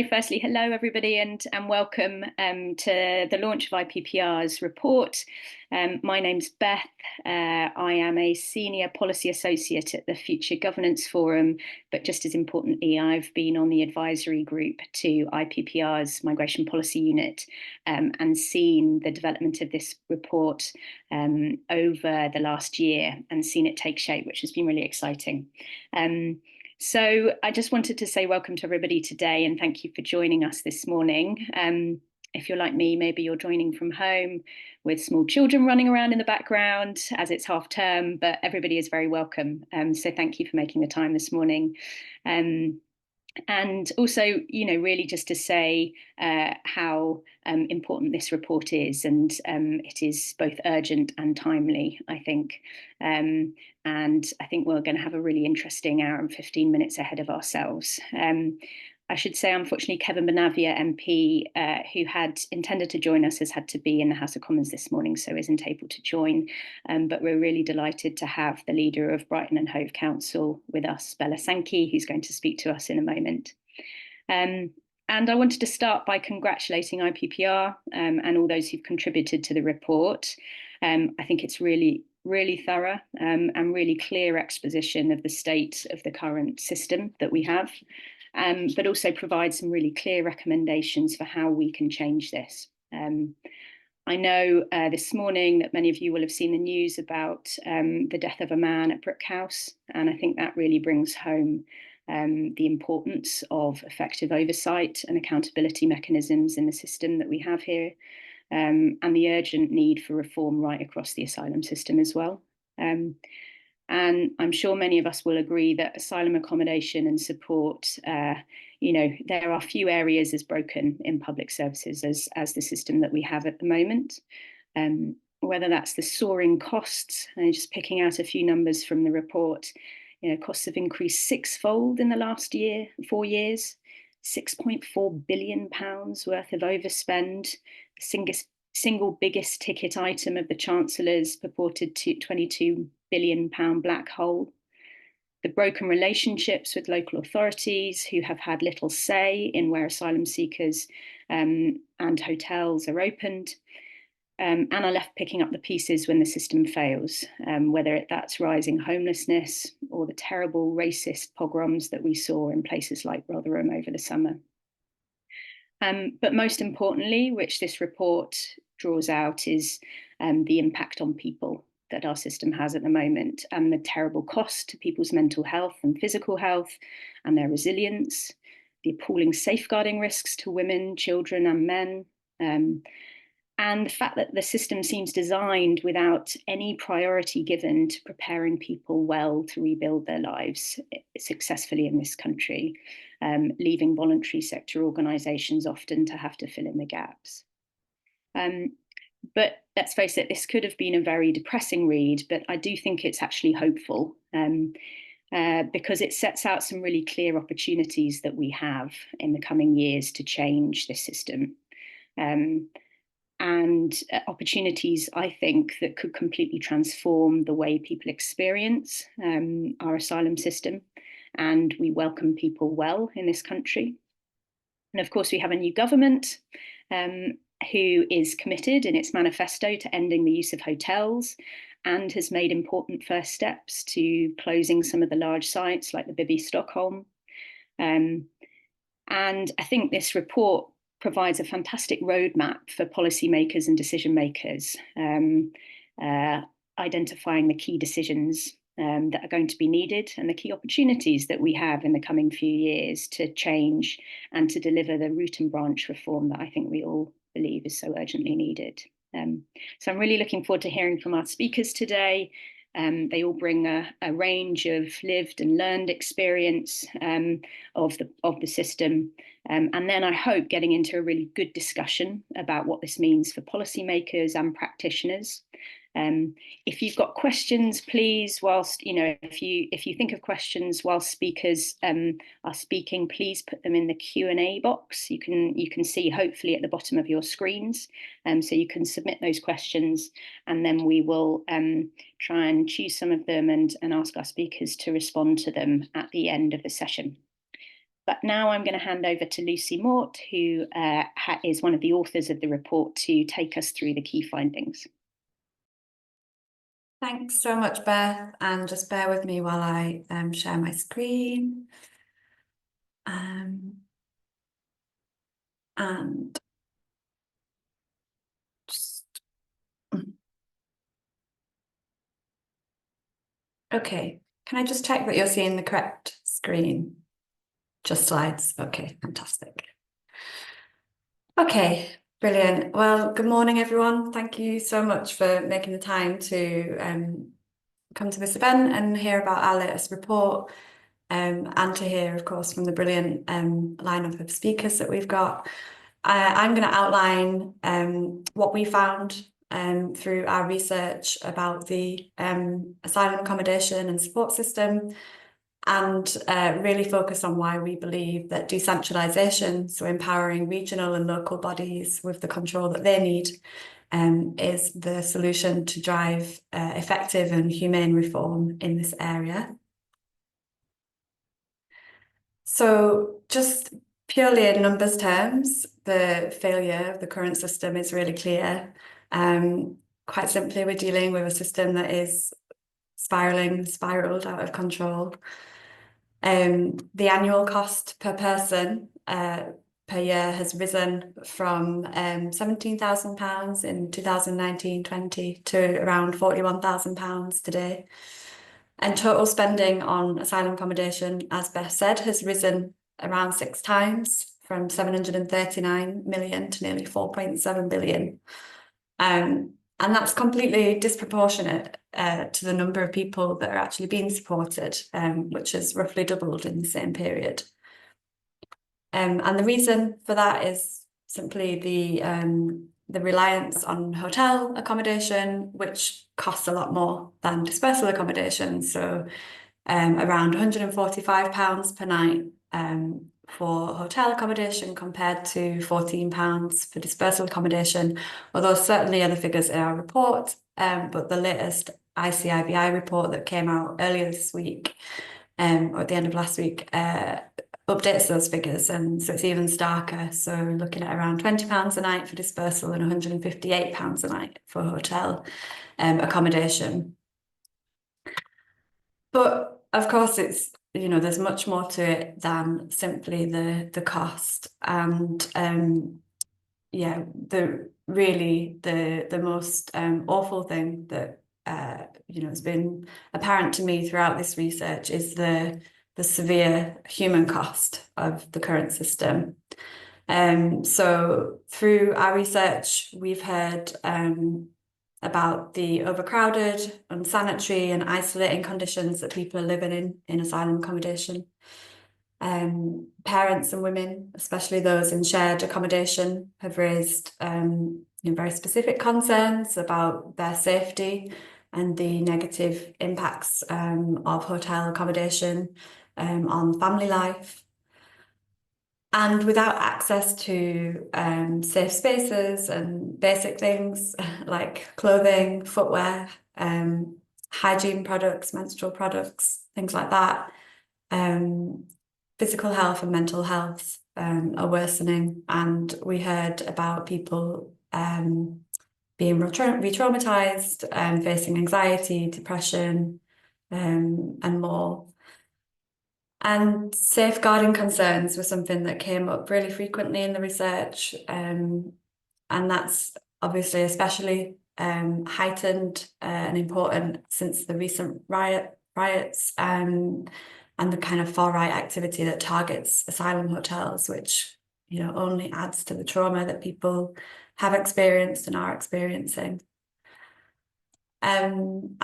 Firstly, hello everybody and welcome to the launch of IPPR's report. My name's Beth. I am a Senior Policy Associate at the Future Governance Forum, but just as importantly, I've been on the advisory group to IPPR's Migration Policy Unit and seen the development of this report over the last year and seen it take shape, which has been really exciting. So I just wanted to say welcome to everybody today and thank you for joining us this morning. If you're like me, maybe you're joining from home with small children running around in the background as it's half term, but everybody is very welcome. So thank you for making the time this morning. And also, really just to say how important this report is, and it is both urgent and timely, I think. And I think we're going to have a really interesting hour and 15 minutes ahead of ourselves. I should say, unfortunately, Kevin Bonavia MP, who had intended to join us, has had to be in the House of Commons this morning, so isn't able to join. But we're really delighted to have the leader of Brighton and Hove Council with us, Sankey, who's going to speak to us in a moment. And I wanted to start by congratulating IPPR and all those who've contributed to the report. I think it's really thorough and really clear exposition of the state of the current system that we have. But also provide some really clear recommendations for how we can change this. I know this morning that many of you will have seen the news about the death of a man at Brick House, and I think that really brings home the importance of effective oversight and accountability mechanisms in the system that we have here, and the urgent need for reform right across the asylum system as well. And I'm sure many of us will agree that asylum accommodation and support, there are few areas as broken in public services as the system that we have at the moment. Whether that's the soaring costs, and just picking out a few numbers from the report, costs have increased sixfold in the last 4 years, £6.4 billion worth of overspend, the single biggest ticket item of the Chancellor's purported £22 billion black hole, the broken relationships with local authorities who have had little say in where asylum seekers and hotels are opened, and are left picking up the pieces when the system fails, whether that's rising homelessness or the terrible racist pogroms that we saw in places like Rotherham over the summer. But most importantly, which this report draws out, is the impact on people that our system has at the moment, and the terrible cost to people's mental health and physical health and their resilience, the appalling safeguarding risks to women, children and men, and the fact that the system seems designed without any priority given to preparing people well to rebuild their lives successfully in this country, leaving voluntary sector organisations often to have to fill in the gaps. But let's face it, this could have been a very depressing read, but I do think it's actually hopeful because it sets out some really clear opportunities that we have in the coming years to change this system. And opportunities, I think, that could completely transform the way people experience our asylum system, and we welcome people well in this country. And of course, we have a new government who is committed in its manifesto to ending the use of hotels and has made important first steps to closing some of the large sites like the Bibby Stockholm. And I think this report provides a fantastic roadmap for policymakers and decision makers, identifying the key decisions that are going to be needed and the key opportunities that we have in the coming few years to change and to deliver the root and branch reform that I think we all believe is so urgently needed. So I'm really looking forward to hearing from our speakers today. They all bring a range of lived and learned experience of the system, and then I hope getting into a really good discussion about what this means for policymakers and practitioners. If you've got questions, please, whilst if you think of questions while speakers are speaking, please put them in the Q&A box. You can see hopefully at the bottom of your screens, so you can submit those questions, and then we will try and choose some of them and ask our speakers to respond to them at the end of the session. But now I'm going to hand over to Lucy Mort, who is one of the authors of the report, to take us through the key findings. Thanks so much, Beth, and just bear with me while I share my screen. And just... Okay, can I just check that you're seeing the correct screen? Just slides. Okay, fantastic. Okay, brilliant. Well, good morning, everyone. Thank you so much for making the time to come to this event and hear about our latest report, and to hear, of course, from the brilliant lineup of speakers that we've got. I'm going to outline what we found through our research about the asylum accommodation and support system, and really focus on why we believe that decentralisation, so empowering regional and local bodies with the control that they need, is the solution to drive effective and humane reform in this area. So just purely in numbers terms, the failure of the current system is really clear. Quite simply, we're dealing with a system that is spiraled out of control. The annual cost per person per year has risen from £17,000 in 2019-20 to around £41,000 today. And total spending on asylum accommodation, as Beth said, has risen around 6 times, from 739 million to nearly 4.7 billion. And that's completely disproportionate to the number of people that are actually being supported, which has roughly doubled in the same period. And the reason for that is simply the reliance on hotel accommodation, which costs a lot more than dispersal accommodation. So around £145 per night for hotel accommodation compared to £14 for dispersal accommodation, although certainly other figures in our report, but the latest ICIBI report that came out earlier this week, or at the end of last week, updates those figures, and so it's even starker. So looking at around £20 a night for dispersal and £158 a night for hotel accommodation. But of course, it's, you know, there's much more to it than simply the cost. And yeah, the most awful thing that you know, has been apparent to me throughout this research is the severe human cost of the current system. So through our research, we've heard about the overcrowded, unsanitary and isolating conditions that people are living in asylum accommodation. Parents and women, especially those in shared accommodation, have raised you know, very specific concerns about their safety and the negative impacts of hotel accommodation on family life. And without access to safe spaces and basic things like clothing, footwear, hygiene products, menstrual products, things like that, physical health and mental health are worsening. And we heard about people being re-traumatized, facing anxiety, depression, and more. And safeguarding concerns were something that came up really frequently in the research, and that's obviously especially heightened and important since the recent riots and the kind of far-right activity that targets asylum hotels, which, you know, only adds to the trauma that people have experienced and are experiencing. And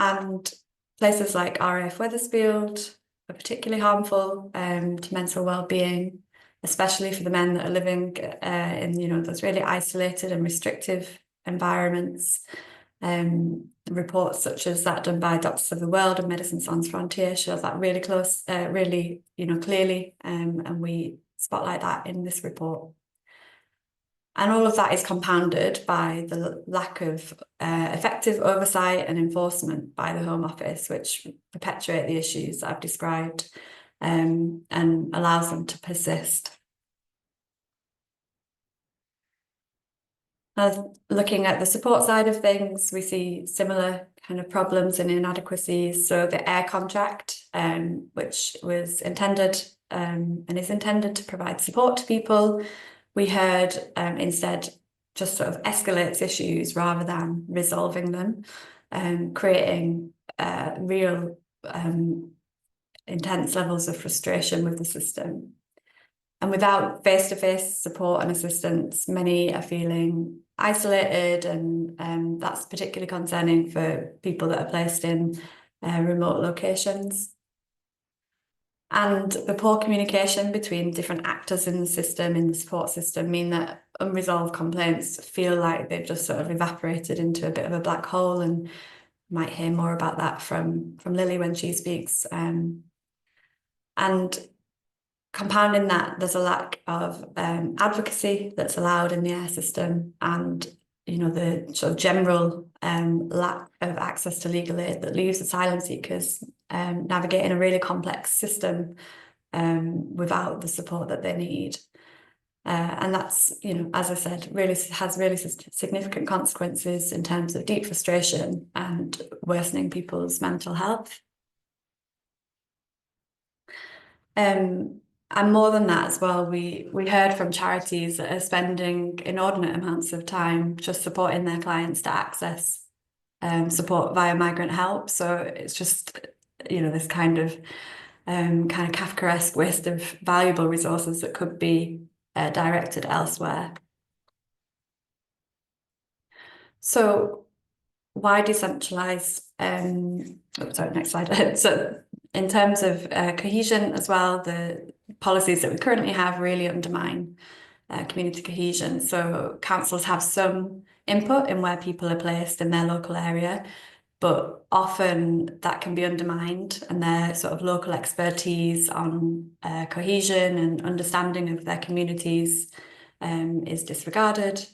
places like RAF Wethersfield are particularly harmful to mental well-being, especially for the men that are living in, you know, those really isolated and restrictive environments. Reports such as that done by Doctors of the World and Médecins Sans Frontières show that really, you know, clearly, and we spotlight that in this report. And all of that is compounded by the lack of effective oversight and enforcement by the Home Office, which perpetuate the issues that I've described. and allows them to persist. Looking at the support side of things, we see similar kind of problems and inadequacies. So the AIR contract, which was intended and is intended to provide support to people, we heard instead just sort of escalates issues rather than resolving them, creating real intense levels of frustration with the system. And without face-to-face support and assistance, many are feeling isolated, and that's particularly concerning for people that are placed in remote locations. And the poor communication between different actors in the system, in the support system, mean that unresolved complaints feel like they've just sort of evaporated into a bit of a black hole, and you might hear more about that from Lily when she speaks. And compounding that, there's a lack of advocacy that's allowed in the AIR system, and the sort of general lack of access to legal aid that leaves asylum seekers navigating a really complex system without the support that they need. And that's, as I said, really has really significant consequences in terms of deep frustration and worsening people's mental health. And more than that as well, we heard from charities that are spending inordinate amounts of time just supporting their clients to access support via migrant help. So it's just, this kind of Kafkaesque waste of valuable resources that could be directed elsewhere. So why decentralise? Sorry, next slide. So in terms of cohesion as well, the policies that we currently have really undermine community cohesion. So councils have some input in where people are placed in their local area, but often that can be undermined, and their sort of local expertise on cohesion and understanding of their communities is disregarded.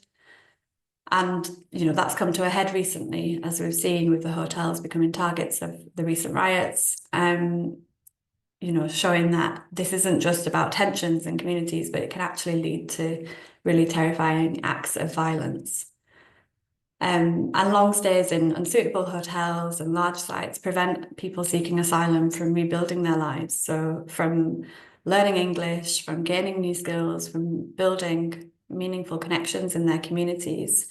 And, that's come to a head recently, as we've seen with the hotels becoming targets of the recent riots, showing that this isn't just about tensions in communities, but it can actually lead to really terrifying acts of violence. And long stays in unsuitable hotels and large sites prevent people seeking asylum from rebuilding their lives. So from learning English, from gaining new skills, from building meaningful connections in their communities.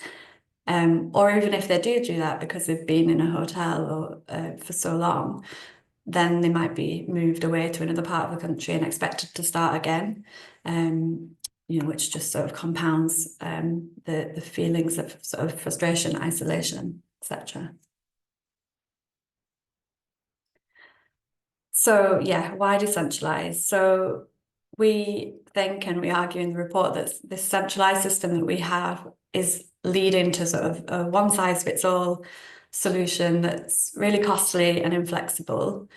Or even if they do that because they've been in a hotel or for so long, then they might be moved away to another part of the country and expected to start again, which just sort of compounds the feelings of sort of frustration, isolation, etc. So yeah, why decentralise? So we think, and we argue in the report, that this centralised system that we have is leading to sort of a one-size-fits-all solution that's really costly and inflexible.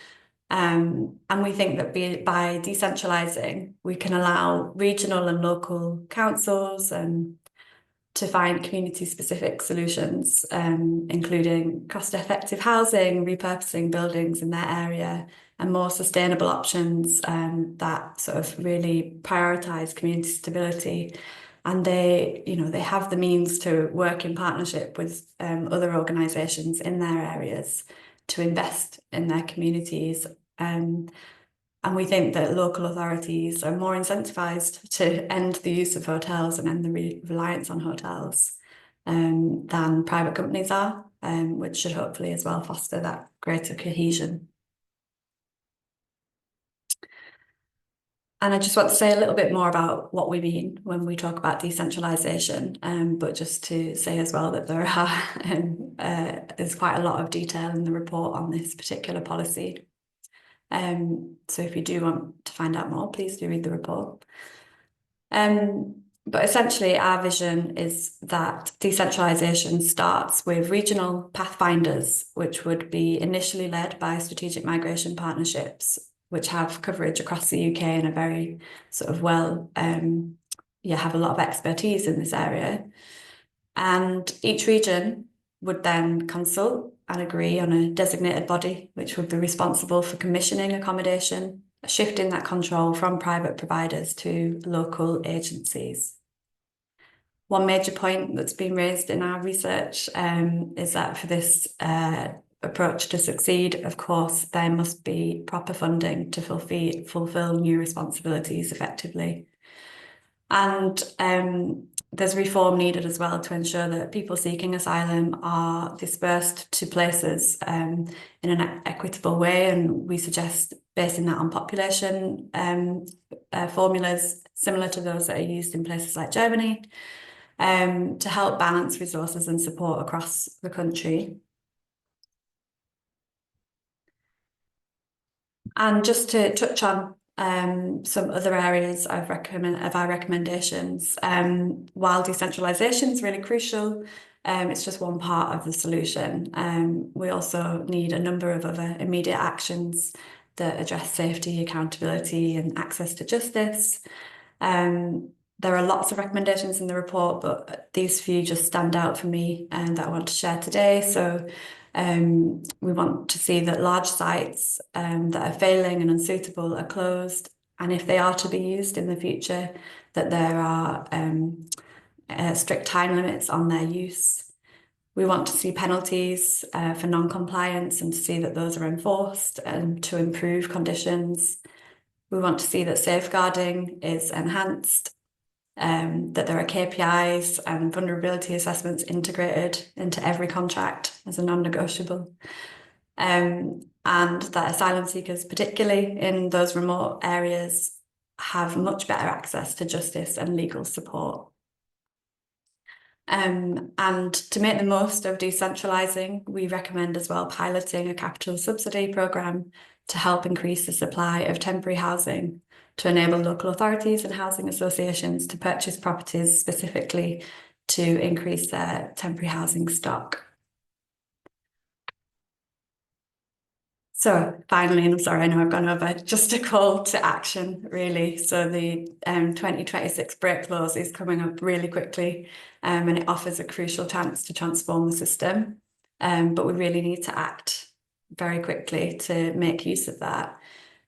And we think that by decentralising, we can allow regional and local councils to find community-specific solutions, including cost-effective housing, repurposing buildings in their area, and more sustainable options that sort of really prioritise community stability. And they have the means to work in partnership with other organisations in their areas to invest in their communities. And we think that local authorities are more incentivised to end the use of hotels and end the reliance on hotels than private companies are, which should hopefully as well foster that greater cohesion. And I just want to say a little bit more about what we mean when we talk about decentralisation, but just to say as well that there's quite a lot of detail in the report on this particular policy. So if you do want to find out more, please do read the report. But essentially, our vision is that decentralisation starts with regional pathfinders, which would be initially led by strategic migration partnerships, which have coverage across the UK and are very sort of have a lot of expertise in this area. And each region would then consult and agree on a designated body, which would be responsible for commissioning accommodation shifting that control from private providers to local agencies. One major point that's been raised in our research is that for this approach to succeed, of course, there must be proper funding to fulfill new responsibilities effectively. And there's reform needed as well to ensure that people seeking asylum are dispersed to places in an equitable way. And we suggest basing that on population formulas similar to those that are used in places like Germany to help balance resources and support across the country. And just to touch on some other areas of our recommendations, while decentralisation is really crucial, it's just one part of the solution. We also need a number of other immediate actions that address safety, accountability and access to justice. There are lots of recommendations in the report, but these few just stand out for me and that I want to share today. So we want to see that large sites that are failing and unsuitable are closed, and if they are to be used in the future, that there are strict time limits on their use. We want to see penalties for non-compliance and to see that those are enforced to improve conditions. We want to see that safeguarding is enhanced, that there are KPIs and vulnerability assessments integrated into every contract as a non-negotiable, and that asylum seekers, particularly in those remote areas, have much better access to justice and legal support. And to make the most of decentralising, we recommend as well piloting a capital subsidy programme to help increase the supply of temporary housing, to enable local authorities and housing associations to purchase properties specifically to increase their temporary housing stock. So finally, and I'm sorry, I know I've gone over, just a call to action, really. So the 2026 break clause is coming up really quickly, and it offers a crucial chance to transform the system. But we really need to act very quickly to make use of that.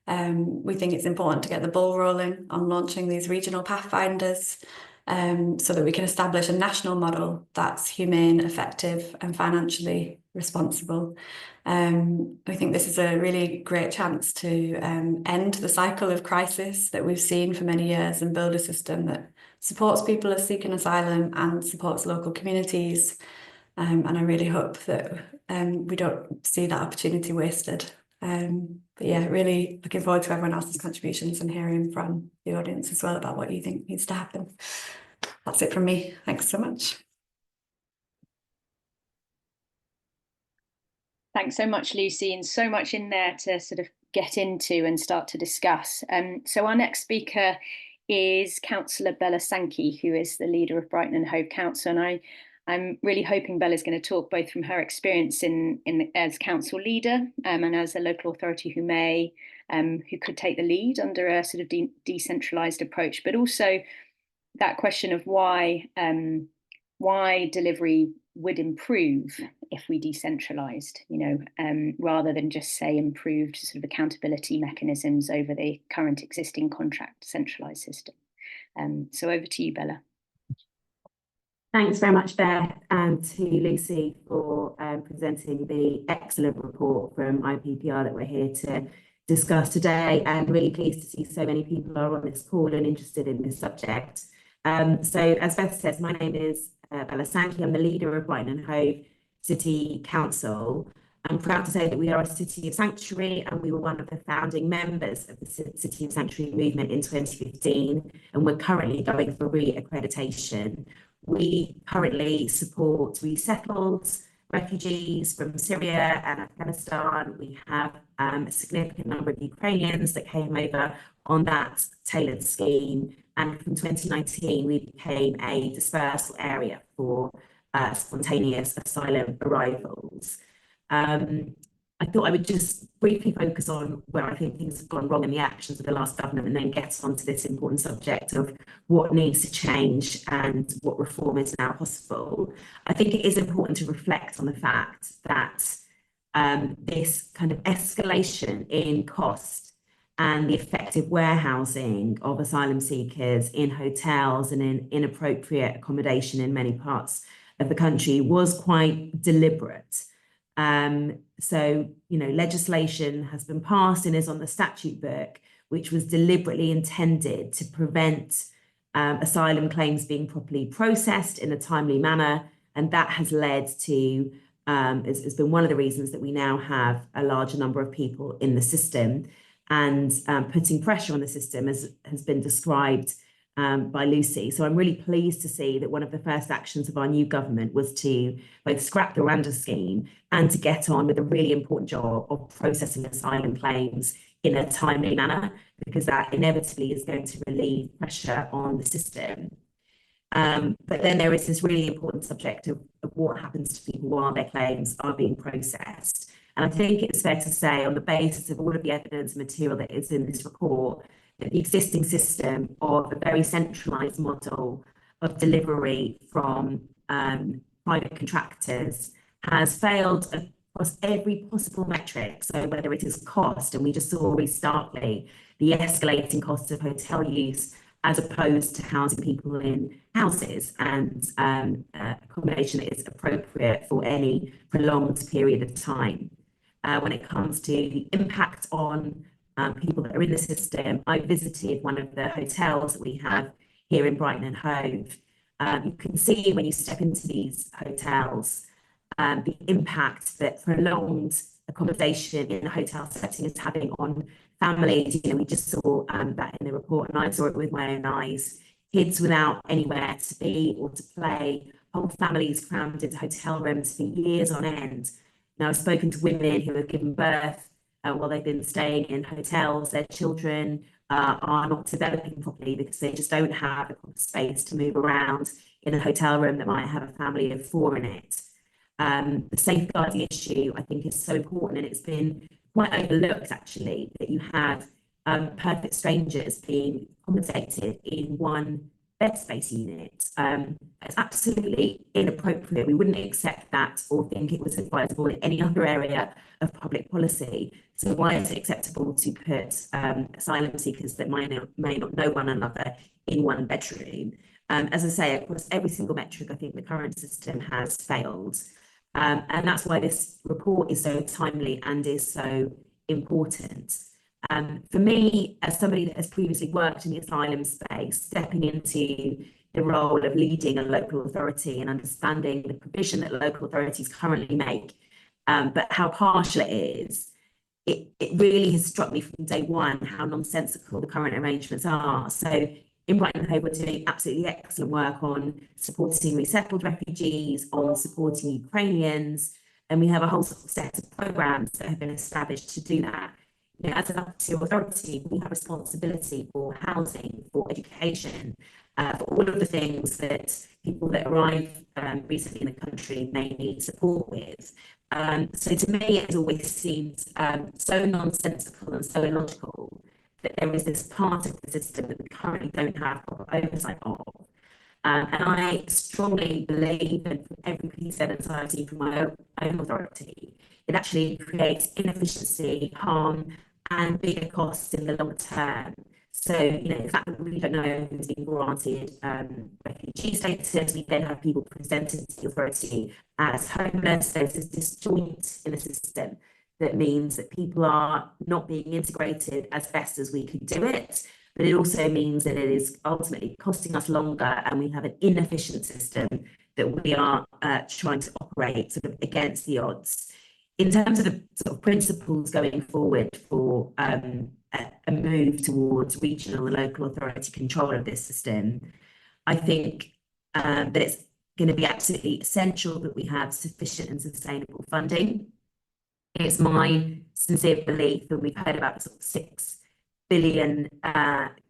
We think it's important to get the ball rolling on launching these regional pathfinders so that we can establish a national model that's humane, effective and financially responsible. We think this is a really great chance to end the cycle of crisis that we've seen for many years and build a system that supports people seeking asylum and supports local communities. And I really hope that we don't see that opportunity wasted. But yeah, really looking forward to everyone else's contributions and hearing from the audience as well about what you think needs to happen. That's it from me. Thanks so much. Thanks so much, Lucy, and so much in there to sort of get into and start to discuss. So our next speaker is Councillor Bella Sankey, who is the leader of Brighton and Hove Council. And I'm really hoping Bella's going to talk both from her experience as council leader and as a local authority who could take the lead under a sort of decentralised approach, but also that question of why delivery would improve if we decentralised, rather than just say improved sort of accountability mechanisms over the current existing contract centralised system. So over to you, Bella. Thanks very much, Beth, and to Lucy for presenting the excellent report from IPPR that we're here to discuss today, and really pleased to see so many people are on this call and interested in this subject. So as Beth says, my name is Bella Sankey. I'm the leader of Brighton and Hove City Council. I'm proud to say that we are a City of Sanctuary, and we were one of the founding members of the City of Sanctuary movement in 2015, and we're currently going for re-accreditation. We currently support resettled refugees from Syria and Afghanistan. We have a significant number of Ukrainians that came over on that tailored scheme. And from 2019, we became a dispersal area for spontaneous asylum arrivals. I thought I would just briefly focus on where I think things have gone wrong in the actions of the last government, and then get onto this important subject of what needs to change and what reform is now possible. I think it is important to reflect on the fact that this kind of escalation in cost and the effective warehousing of asylum seekers in hotels and in inappropriate accommodation in many parts of the country was quite deliberate. So, legislation has been passed and is on the statute book, which was deliberately intended to prevent asylum claims being properly processed in a timely manner. And that has led to, it's been one of the reasons that we now have a larger number of people in the system, and putting pressure on the system, as has been described by Lucy. So I'm really pleased to see that one of the first actions of our new government was to both scrap the Rwanda scheme and to get on with a really important job of processing asylum claims in a timely manner, because that inevitably is going to relieve pressure on the system. But then there is this really important subject of what happens to people while their claims are being processed. And I think it's fair to say, on the basis of all of the evidence and material that is in this report, that the existing system of a very centralised model of delivery from private contractors has failed across every possible metric. So whether it is cost, and we just saw really starkly the escalating costs of hotel use as opposed to housing people in houses and accommodation that is appropriate for any prolonged period of time. When it comes to the impact on people that are in the system, I visited one of the hotels that we have here in Brighton and Hove. You can see when you step into these hotels the impact that prolonged accommodation in a hotel setting is having on families. We just saw that in the report, and I saw it with my own eyes. Kids without anywhere to be or to play, whole families crammed into hotel rooms for years on end. Now, I've spoken to women who have given birth while they've been staying in hotels. Their children are not developing properly because they just don't have a space to move around in a hotel room that might have a family of 4 in it. The safeguarding issue, I think, is so important, and it's been quite overlooked, actually, that you have perfect strangers being accommodated in one bed space unit. It's absolutely inappropriate. We wouldn't accept that or think it was advisable in any other area of public policy. So why is it acceptable to put asylum seekers that may not know one another in one bedroom? As I say, across every single metric, I think the current system has failed. And that's why this report is so timely and is so important. For me, as somebody that has previously worked in the asylum space, stepping into the role of leading a local authority and understanding the provision that local authorities currently make, but how partial it is, it really has struck me from day one how nonsensical the current arrangements are. So in Brighton and Hove, we're doing absolutely excellent work on supporting resettled refugees, on supporting Ukrainians, and we have a whole set of programmes that have been established to do that. As an upper-tier authority, we have responsibility for housing, for education, for all of the things that people that arrive recently in the country may need support with. So to me, it always seems so nonsensical and so illogical that there is this part of the system that we currently don't have proper oversight of. And I strongly believe, and from every piece of evidence I've seen from my own authority, it actually creates inefficiency, harm, and bigger costs in the long term. So, the fact that we don't know who's been granted refugee status, we then have people presented to the authority as homeless. There's this disjoint in the system that means that people are not being integrated as best as we could do it. But it also means that it is ultimately costing us longer, and we have an inefficient system that we are trying to operate sort of against the odds. In terms of the sort of principles going forward for a move towards regional and local authority control of this system, I think that it's going to be absolutely essential that we have sufficient and sustainable funding. It's my sincere belief that we've heard about the sort of 6 billion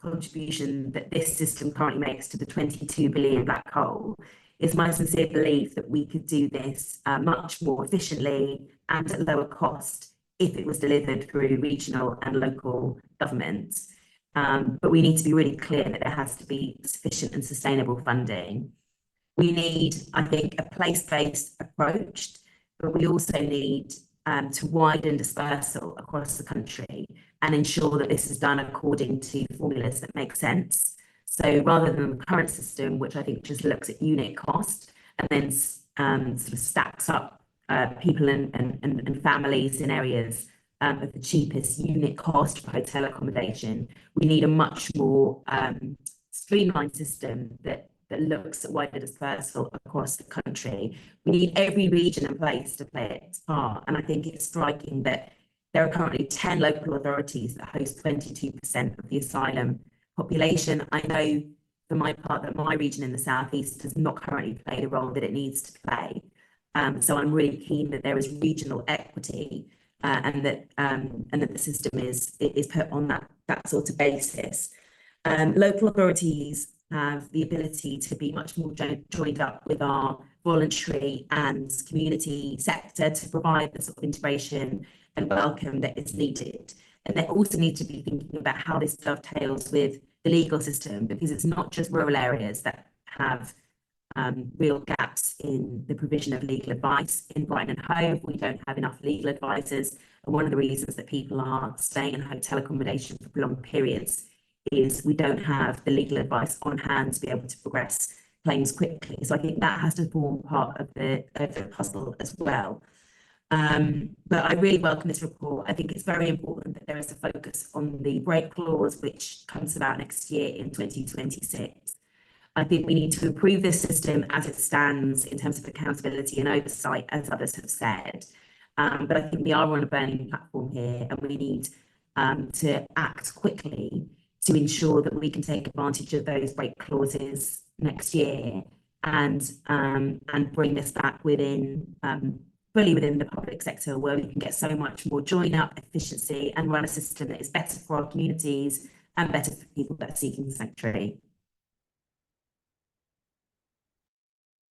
contribution that this system currently makes to the 22 billion black hole. It's my sincere belief that we could do this much more efficiently and at lower cost if it was delivered through regional and local governments. But we need to be really clear that there has to be sufficient and sustainable funding. We need, I think, a place-based approach, but we also need to widen dispersal across the country and ensure that this is done according to formulas that make sense. So rather than the current system, which I think just looks at unit cost and then sort of stacks up people and families in areas of the cheapest unit cost for hotel accommodation, we need a much more streamlined system that looks at wider dispersal across the country. We need every region and place to play its part. And I think it's striking that there are currently 10 local authorities that host 22% of the asylum population. I know for my part that my region in the southeast does not currently play the role that it needs to play. So I'm really keen that there is regional equity and that the system is put on that sort of basis. Local authorities have the ability to be much more joined up with our voluntary and community sector to provide the sort of integration and welcome that is needed. And they also need to be thinking about how this dovetails with the legal system, because it's not just rural areas that have real gaps in the provision of legal advice. In Brighton and Hove, we don't have enough legal advisors. And one of the reasons that people are staying in hotel accommodation for prolonged periods is we don't have the legal advice on hand to be able to progress claims quickly. So I think that has to form part of the puzzle as well. But I really welcome this report. I think it's very important that there is a focus on the break clause, which comes about next year in 2026. I think we need to improve this system as it stands in terms of accountability and oversight, as others have said. But I think we are on a burning platform here, and we need to act quickly to ensure that we can take advantage of those break clauses next year and bring this back within fully within the public sector, where we can get so much more join up efficiency and run a system that is better for our communities and better for people that are seeking sanctuary.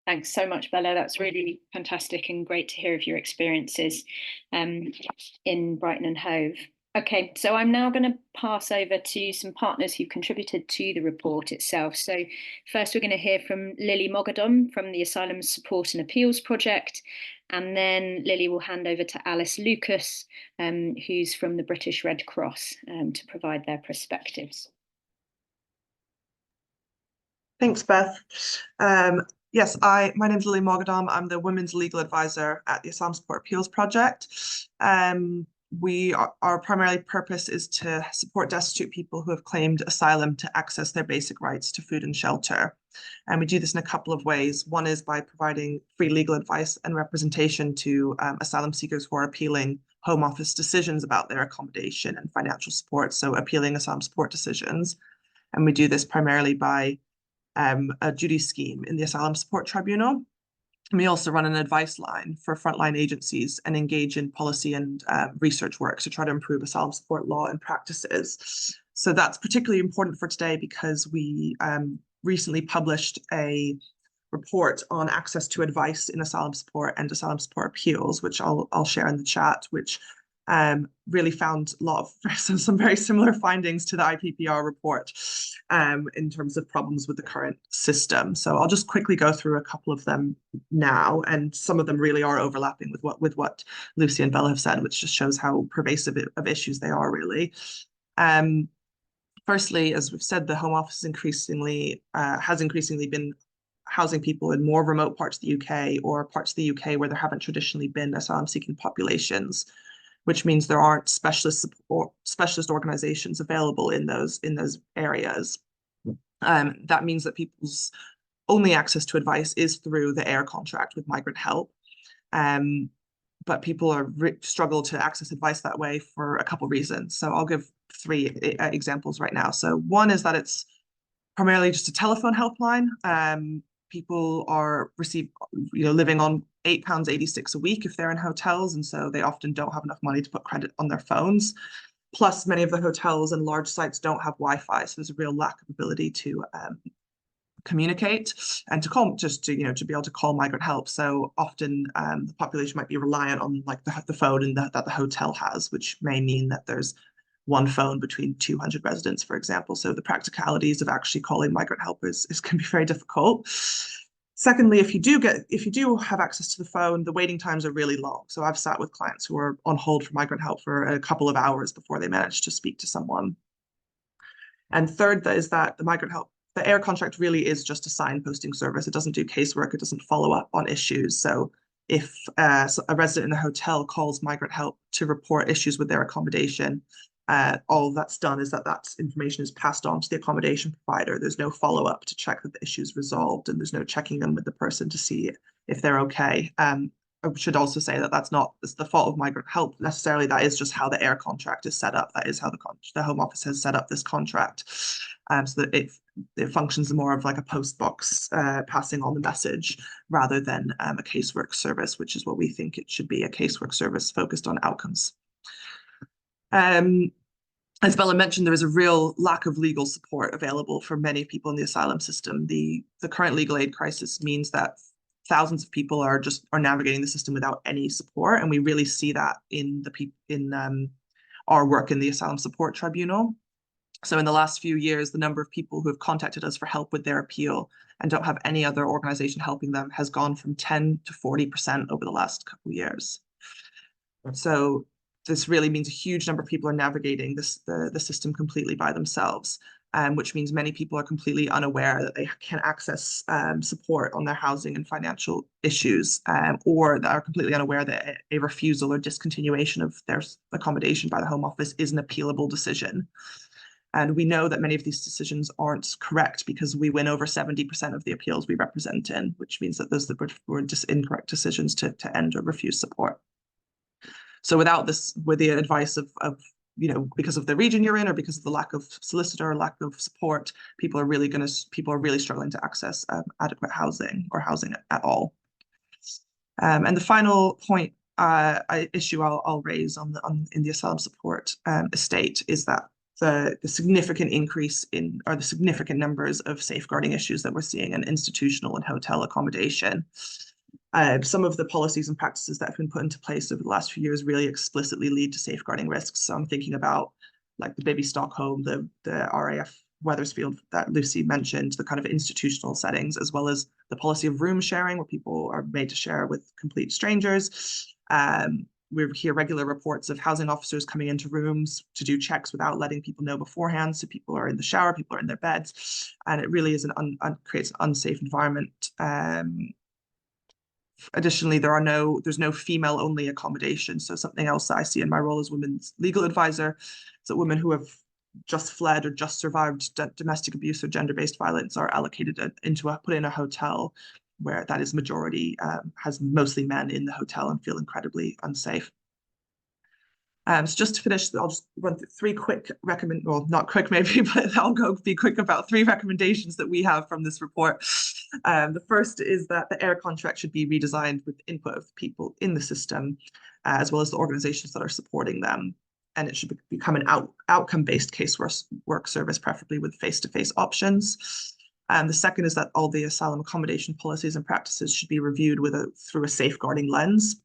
Thanks so much, Bella. That's really fantastic and great to hear of your experiences in Brighton and Hove. Okay, so I'm now going to pass over to some partners who contributed to the report itself. So first we're going to hear from Lily Moghadam from the Asylum Support and Appeals Project, and then Lily will hand over to Alice Lucas, who's from the British Red Cross, to provide their perspectives. Thanks, Beth. Yes, my name's Lily Moghadam. I'm the Women's Legal Advisor at the Asylum Support Appeals Project. Our primary purpose is to support destitute people who have claimed asylum to access their basic rights to food and shelter. And we do this in a couple of ways. One is by providing free legal advice and representation to asylum seekers who are appealing Home Office decisions about their accommodation and financial support, so appealing asylum support decisions. And we do this primarily by a duty scheme in the Asylum Support Tribunal. And we also run an advice line for frontline agencies and engage in policy and research work to try to improve asylum support law and practices. So that's particularly important for today because we recently published a report on access to advice in asylum support and asylum support appeals, which I'll share in the chat, which really found a lot of some very similar findings to the IPPR report in terms of problems with the current system. So I'll just quickly go through a couple of them now, and some of them really are overlapping with what Lucy and Bella have said, which just shows how pervasive of issues they are really. Firstly, as we've said, the Home Office has increasingly been housing people in more remote parts of the UK or parts of the UK where there haven't traditionally been asylum-seeking populations, which means there aren't specialist organizations available in those areas. That means that people's only access to advice is through the AIR contract with Migrant Help. But people struggle to access advice that way for a couple of reasons. So I'll give 3 examples right now. So one is that it's primarily just a telephone helpline. People are living on £8.86 a week if they're in hotels, and so they often don't have enough money to put credit on their phones. Plus, many of the hotels and large sites don't have Wi-Fi, so there's a real lack of ability to communicate and to call, just to be able to call Migrant Help. So often the population might be reliant on like the phone that the hotel has, which may mean that there's one phone between 200 residents, for example. So the practicalities of actually calling Migrant Help can be very difficult. Secondly, if you do have access to the phone, the waiting times are really long. So I've sat with clients who are on hold for migrant help for a couple of hours before they manage to speak to someone. And third, is that the air contract really is just a signposting service. It doesn't do casework. It doesn't follow up on issues. So if a resident in a hotel calls migrant help to report issues with their accommodation, all that's done is that information is passed on to the accommodation provider. There's no follow-up to check that the issue is resolved, and there's no checking in with the person to see if they're okay. I should also say that it's the fault of migrant help necessarily. That is just how the air contract is set up. That is how the Home Office has set up this contract, so that it functions more of like a post box passing on the message rather than a casework service, which is what we think it should be, a casework service focused on outcomes. As Bella mentioned, there is a real lack of legal support available for many people in the asylum system. The current legal aid crisis means that thousands of people are navigating the system without any support, and we really see that in our work in the Asylum Support Tribunal. So in the last few years, the number of people who have contacted us for help with their appeal and don't have any other organization helping them has gone from 10 to 40% over the last couple of years. So this really means a huge number of people are navigating the system completely by themselves, which means many people are completely unaware that they can access support on their housing and financial issues, or that are completely unaware that a refusal or discontinuation of their accommodation by the Home Office is an appealable decision. And we know that many of these decisions aren't correct because we win over 70% of the appeals we represent in, which means that those were just incorrect decisions to end or refuse support. So without this, with the advice of because of the region you're in or because of the lack of solicitor or lack of support, people are really struggling to access adequate housing or housing at all. And the final point issue I'll raise in the asylum support estate is that the significant increase the significant numbers of safeguarding issues that we're seeing in institutional and hotel accommodation. Some of the policies and practices that have been put into place over the last few years really explicitly lead to safeguarding risks. So I'm thinking about like the Baby Stockholm, the RAF Wethersfield that Lucy mentioned, the kind of institutional settings, as well as the policy of room sharing where people are made to share with complete strangers. We hear regular reports of housing officers coming into rooms to do checks without letting people know beforehand. So people are in the shower, people are in their beds, and it really is creates an unsafe environment. Additionally, there's no female-only accommodation. So something else that I see in my role as women's legal advisor is that women who have just fled or just survived domestic abuse or gender-based violence are allocated put in a hotel where that is majority, has mostly men in the hotel and feel incredibly unsafe. So just to finish, I'll just run through three quick well, not quick maybe, but I'll be quick about 3 recommendations that we have from this report. The first is that the air contract should be redesigned with input of people in the system, as well as the organizations that are supporting them. And it should become an outcome-based casework service, preferably with face-to-face options. And the second is that all the asylum accommodation policies and practices should be reviewed through a safeguarding lens.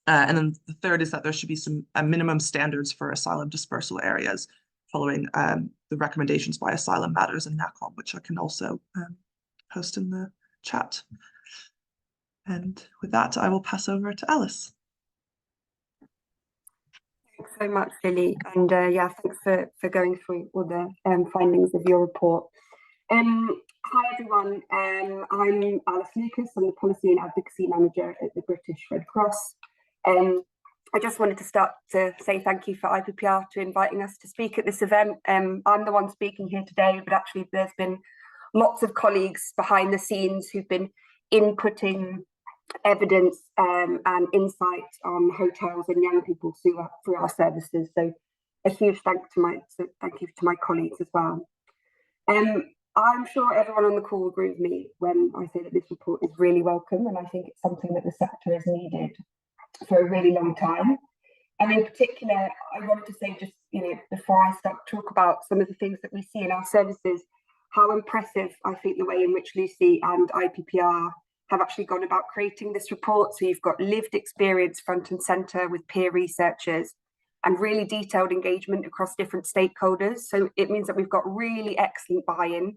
And then the third is that there should be some minimum standards for asylum dispersal areas following the recommendations by Asylum Matters and NACOM, which I can also post in the chat. And with that, I will pass over to Alice. Thanks so much, Lily. And yeah, thanks for going through all the findings of your report. Hi everyone, I'm Alice Lucas. I'm the Policy and Advocacy Manager at the British Red Cross. I just wanted to start to say thank you for IPPR to inviting us to speak at this event. I'm the one speaking here today, but actually there's been lots of colleagues behind the scenes who've been inputting evidence and insight on hotels and young people through our services. So a huge thank you to my colleagues as well. I'm sure everyone on the call will agree with me when I say that this report is really welcome, and I think it's something that the sector has needed for a really long time. And in particular, I wanted to say just, before I start to talk about some of the things that we see in our services, how impressive I think the way in which Lucy and IPPR have actually gone about creating this report. So you've got lived experience front and centre with peer researchers and really detailed engagement across different stakeholders. So it means that we've got really excellent buy-in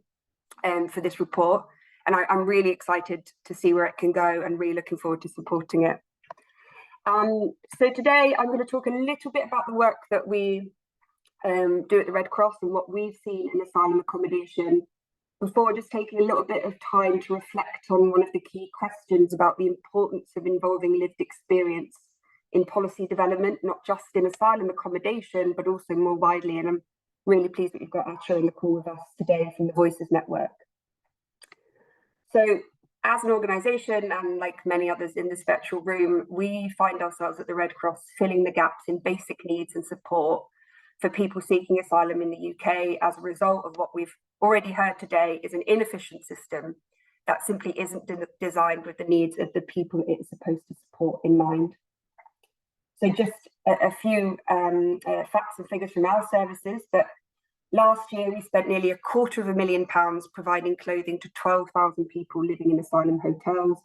for this report. And I'm really excited to see where it can go and really looking forward to supporting it. So today I'm going to talk a little bit about the work that we do at the Red Cross and what we've seen in asylum accommodation, before just taking a little bit of time to reflect on one of the key questions about the importance of involving lived experience in policy development, not just in asylum accommodation, but also more widely. And I'm really pleased that we've got Asha on the call with us today from the Voices Network. So as an organisation, and like many others in this virtual room, we find ourselves at the Red Cross filling the gaps in basic needs and support for people seeking asylum in the UK as a result of what we've already heard today is an inefficient system that simply isn't designed with the needs of the people it's supposed to support in mind. So just a few facts and figures from our services, but last year we spent nearly £250,000 providing clothing to 12,000 people living in asylum hotels.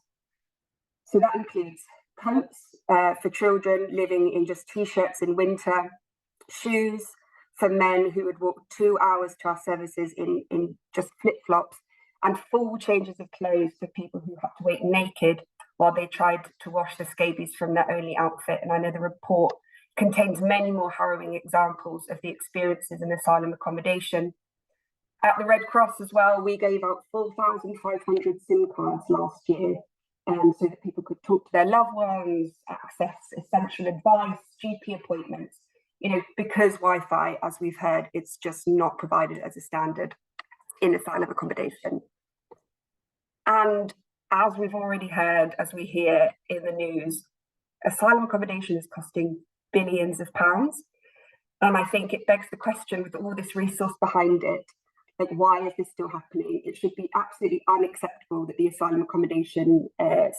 So that includes coats for children living in just t-shirts in winter, shoes for men who would walk 2 hours to our services in just flip-flops, and full changes of clothes for people who had to wait naked while they tried to wash the scabies from their only outfit. And I know the report contains many more harrowing examples of the experiences in asylum accommodation. At the Red Cross as well, we gave out 4,500 SIM cards last year, so that people could talk to their loved ones, access essential advice, GP appointments, because Wi-Fi, as we've heard, it's just not provided as a standard in asylum accommodation. And as we've already heard, as we hear in the news, asylum accommodation is costing billions of pounds. And I think it begs the question, with all this resource behind it, like, why is this still happening? It should be absolutely unacceptable that the asylum accommodation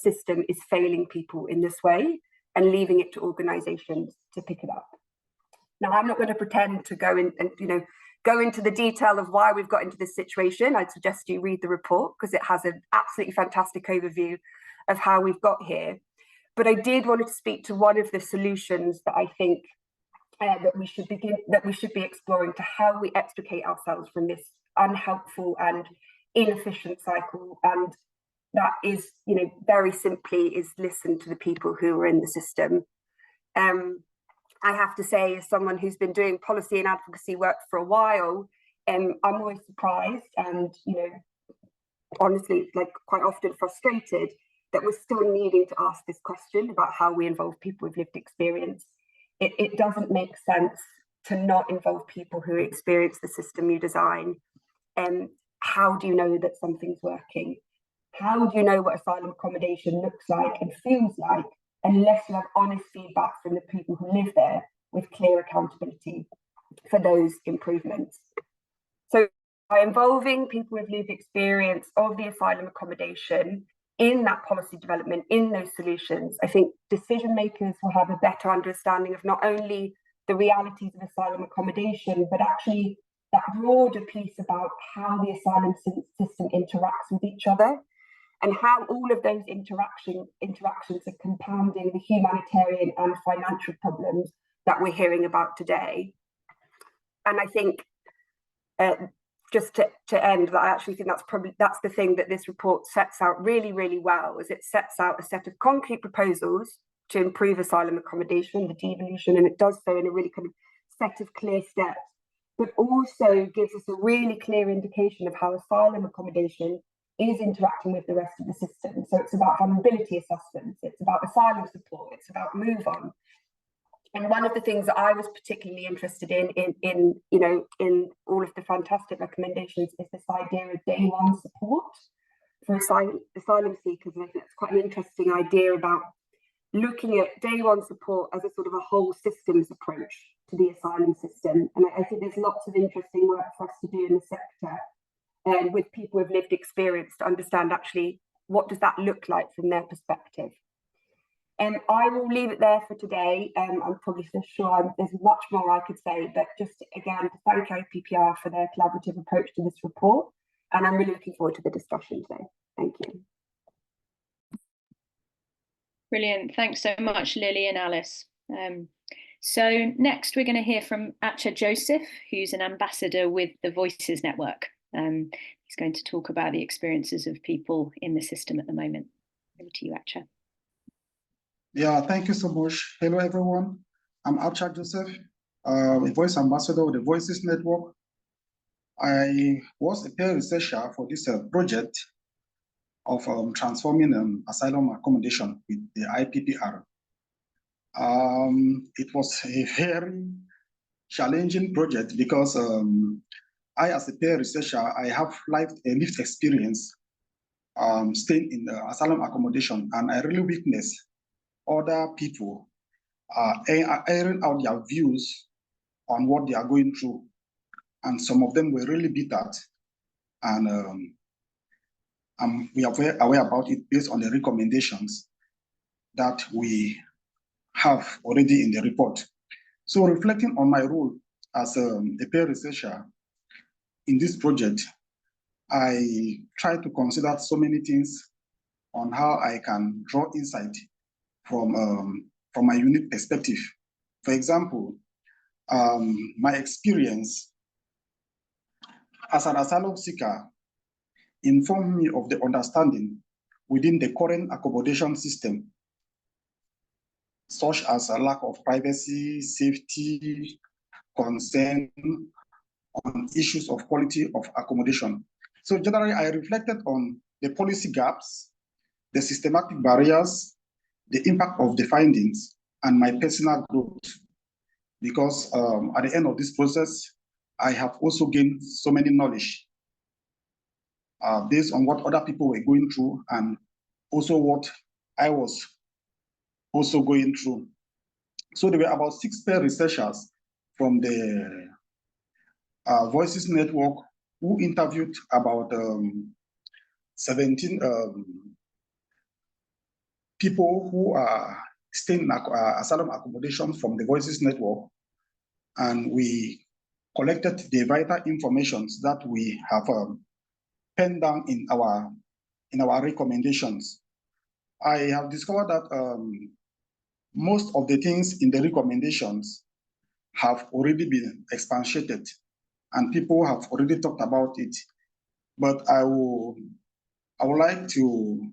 system is failing people in this way and leaving it to organisations to pick it up. Now, I'm not going to pretend to go in and go into the detail of why we've got into this situation. I'd suggest you read the report because it has an absolutely fantastic overview of how we've got here. But I did want to speak to one of the solutions that I think that we should be exploring to how we extricate ourselves from this unhelpful and inefficient cycle. And that is, very simply, is listen to the people who are in the system. I have to say, as someone who's been doing policy and advocacy work for a while, I'm always surprised and, honestly, like quite often frustrated that we're still needing to ask this question about how we involve people with lived experience. It doesn't make sense to not involve people who experience the system you design. How do you know that something's working? How do you know what asylum accommodation looks like and feels like, unless you have honest feedback from the people who live there with clear accountability for those improvements? So by involving people with lived experience of the asylum accommodation in that policy development, in those solutions, I think decision makers will have a better understanding of not only the realities of asylum accommodation, but actually that broader piece about how the asylum system interacts with each other, and how all of those interactions are compounding the humanitarian and financial problems that we're hearing about today. And I think, just to end, that I actually think that's the thing that this report sets out really, really well, is it sets out a set of concrete proposals to improve asylum accommodation, the devolution, and it does so in a really kind of set of clear steps, but also gives us a really clear indication of how asylum accommodation is interacting with the rest of the system. So it's about vulnerability assessments, it's about asylum support, it's about move on. And one of the things that I was particularly interested in all of the fantastic recommendations is this idea of day one support for asylum seekers. And I think it's quite an interesting idea about looking at day one support as a sort of a whole systems approach to the asylum system. And I think there's lots of interesting work for us to do in the sector with people with lived experience to understand actually what does that look like from their perspective. I will leave it there for today. I'm probably so sure there's much more I could say, but just again to thank IPPR for their collaborative approach to this report, and I'm really looking forward to the discussion today. Thank you. Brilliant. Thanks so much, Lily and Alice. So next we're going to hear from Asha Joseph, who's an ambassador with the Voices Network. He's is going to talk about the experiences of people in the system at the moment. Over to you, Acha. Yeah, thank you so much. Hello, everyone. I'm Acha Joseph, a voice ambassador of the Voices Network. I was a peer researcher for this project of transforming asylum accommodation with the IPPR. It was a very challenging project because I, as a peer researcher, I have lived experience staying in the asylum accommodation, and I really witnessed other people airing out their views on what they are going through. And some of them were really bitter. And we are very aware about it based on the recommendations that we have already in the report. So reflecting on my role as a peer researcher in this project, I try to consider so many things on how I can draw insight from my unique perspective. For example, my experience as an asylum seeker informed me of the understanding within the current accommodation system, such as a lack of privacy, safety, concern on issues of quality of accommodation. So generally, I reflected on the policy gaps, the systematic barriers, the impact of the findings, and my personal growth. Because at the end of this process, I have also gained so many knowledge based on what other people were going through and also what I was also going through. So there were about 6 peer researchers from the Voices Network who interviewed about 17 people who are staying in asylum accommodation from the Voices Network. And we collected the vital information that we have penned down in our recommendations. I have discovered that most of the things in the recommendations have already been expatiated and people have already talked about it. But I would like to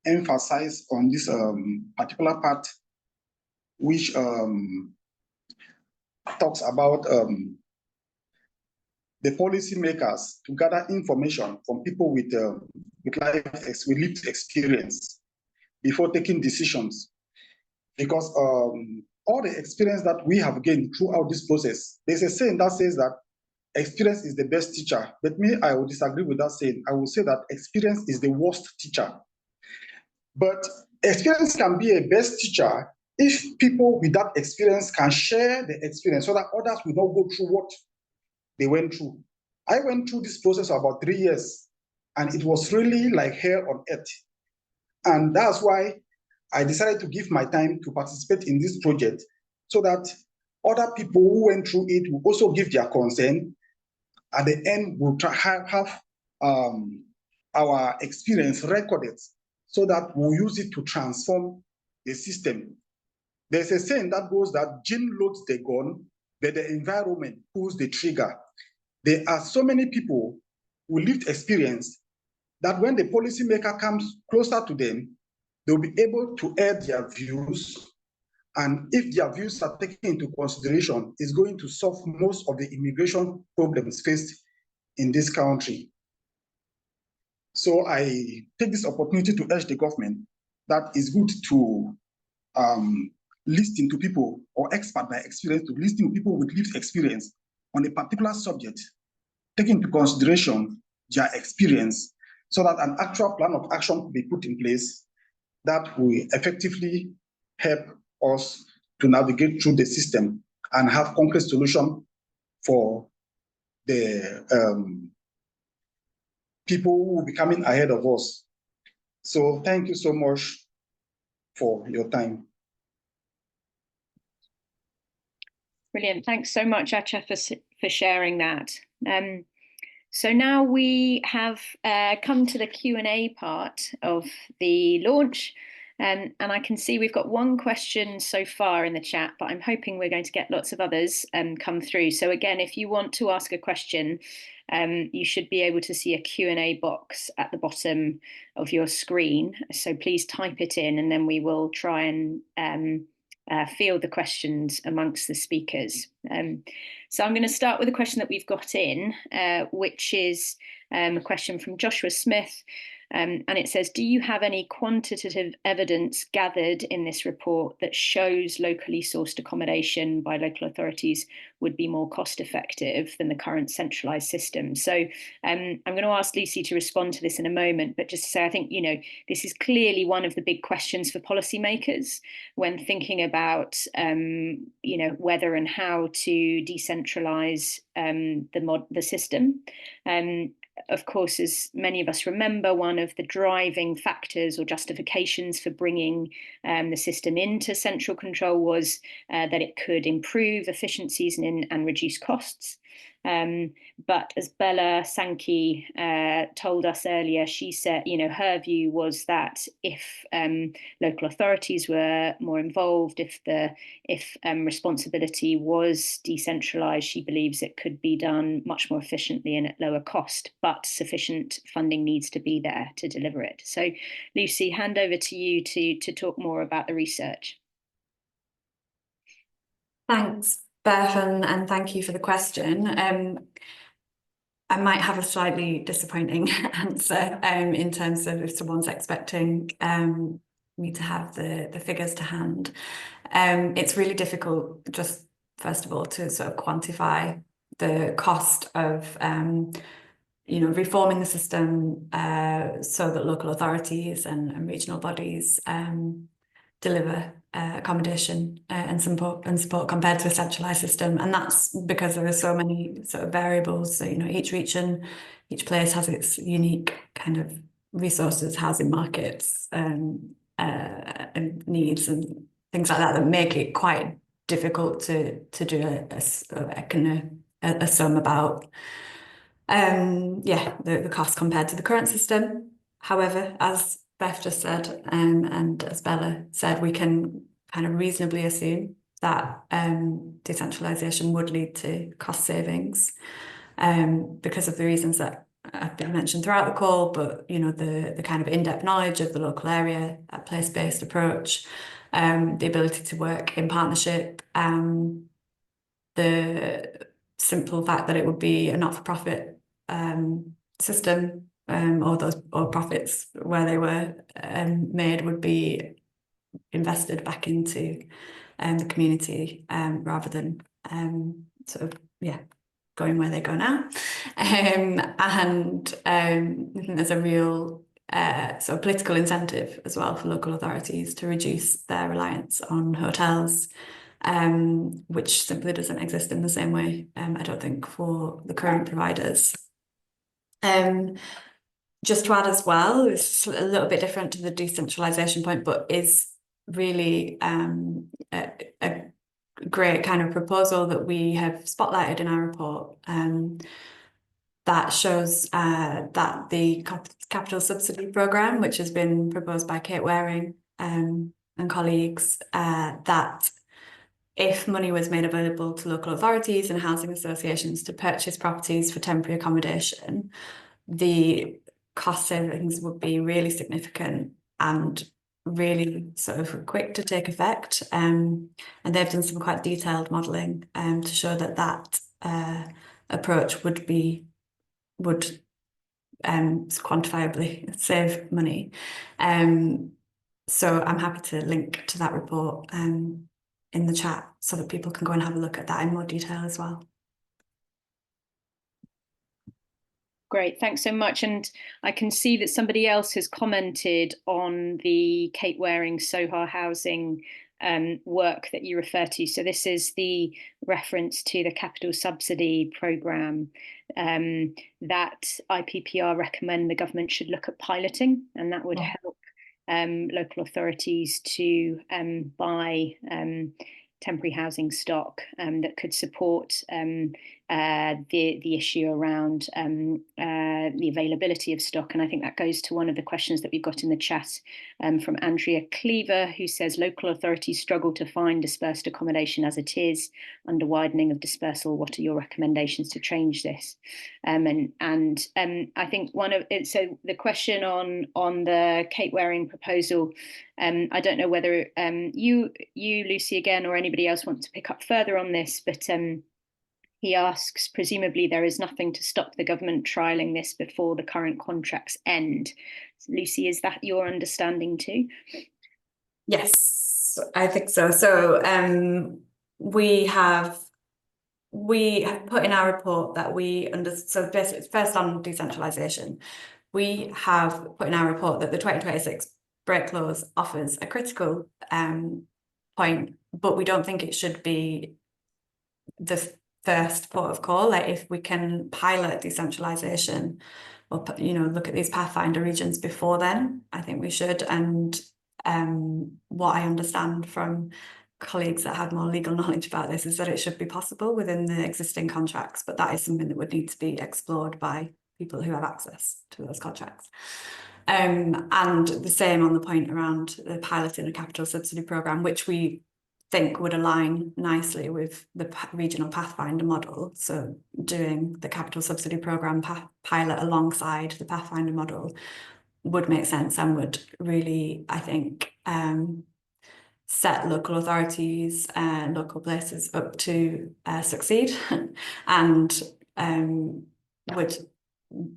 emphasize on this particular part, which talks about the policymakers to gather information from people with lived experience before taking decisions. Because all the experience that we have gained throughout this process, there's a saying that says that experience is the best teacher. But me, I will disagree with that saying. I will say that experience is the worst teacher. But experience can be a best teacher if people with that experience can share the experience so that others will not go through what they went through. I went through this process for about 3 years, and it was really like hell on earth. And that's why I decided to give my time to participate in this project so that other people who went through it will also give their consent. At the end, we'll have our experience recorded so that we'll use it to transform the system. There's a saying that goes that Jim loads the gun, but the environment pulls the trigger. There are so many people who lived experience that when the policymaker comes closer to them, they'll be able to air their views. And if their views are taken into consideration, it's going to solve most of the immigration problems faced in this country. So I take this opportunity to urge the government that it's good to listen to people or expert by experience, to listen to people with lived experience on a particular subject, taking into consideration their experience so that an actual plan of action could be put in place that will effectively help us to navigate through the system and have concrete solution for the people who will be coming ahead of us. So thank you so much for your time. Brilliant. Thanks so much, Acha, for sharing that. So now we have come to the Q&A part of the launch. And I can see we've got one question so far in the chat, but I'm hoping we're going to get lots of others come through. So again, if you want to ask a question, you should be able to see a Q&A box at the bottom of your screen. So please type it in, and then we will try and field the questions amongst the speakers. So I'm going to start with a question that we've got in, which is a question from Joshua Smith. And it says, do you have any quantitative evidence gathered in this report that shows locally sourced accommodation by local authorities would be more cost effective than the current centralised system? So I'm going to ask Lucy to respond to this in a moment, but just to say, I think, this is clearly one of the big questions for policymakers when thinking about, whether and how to decentralise the system. Of course, as many of us remember, one of the driving factors or justifications for bringing the system into central control was that it could improve efficiencies and reduce costs. But as Bella Sankey told us earlier, she said, her view was that if local authorities were more involved, if responsibility was decentralised, she believes it could be done much more efficiently and at lower cost, but sufficient funding needs to be there to deliver it. So, Lucy, hand over to you to talk more about the research. Thanks, Beth, and thank you for the question. I might have a slightly disappointing answer in terms of if someone's expecting me to have the figures to hand. It's really difficult, just first of all, to sort of quantify the cost of reforming the system so that local authorities and regional bodies deliver accommodation and support compared to a centralised system, and that's because there are so many sort of variables. So each region, each place has its unique kind of resources, housing markets, and needs and things like that make it quite difficult to do a sum about the cost compared to the current system. However, as Beth just said, and as Bella said, we can kind of reasonably assume that decentralisation would lead to cost savings because of the reasons that have been mentioned throughout the call, but the kind of in-depth knowledge of the local area, a place-based approach, the ability to work in partnership, the simple fact that it would be a not-for-profit system, or profits where they were made would be invested back into the community rather than going where they go now. I think there's a real sort of political incentive as well for local authorities to reduce their reliance on hotels, which simply doesn't exist in the same way, I don't think, for the current providers. Just to add as well, it's a little bit different to the decentralisation point, but is really a great kind of proposal that we have spotlighted in our report, that shows that the capital subsidy programme, which has been proposed by Kate Waring and colleagues, that if money was made available to local authorities and housing associations to purchase properties for temporary accommodation, the cost savings would be really significant and really sort of quick to take effect. And they've done some quite detailed modelling to show that approach would quantifiably save money. So I'm happy to link to that report in the chat so that people can go and have a look at that in more detail as well. Great, thanks so much. And I can see that somebody else has commented on the Kate Waring Sohar housing work that you refer to. So this is the reference to the capital subsidy programme that IPPR recommend the government should look at piloting, and that would help local authorities to buy temporary housing stock that could support the issue around the availability of stock. And I think that goes to one of the questions that we've got in the chat from Andrea Cllr, who says local authorities struggle to find dispersed accommodation as it is under widening of dispersal. What are your recommendations to change this? I think one of it. So the question on the Kate Waring proposal, I don't know whether you Lucy again or anybody else wants to pick up further on this, but he asks, presumably there is nothing to stop the government trialling this before the current contracts end. So, Lucy, is that your understanding too? Yes, I think so. So we have put in our report that so basically first on decentralisation, we have put in our report that the 2026 break clause offers a critical point, but we don't think it should be the first port of call. Like if we can pilot decentralisation or look at these pathfinder regions before then, I think we should. And what I understand from colleagues that have more legal knowledge about this is that it should be possible within the existing contracts, but that is something that would need to be explored by people who have access to those contracts. And the same on the point around the piloting a capital subsidy programme, which we think would align nicely with the regional pathfinder model. So doing the capital subsidy programme pilot alongside the pathfinder model would make sense and would really, I think, set local authorities and local places up to succeed and would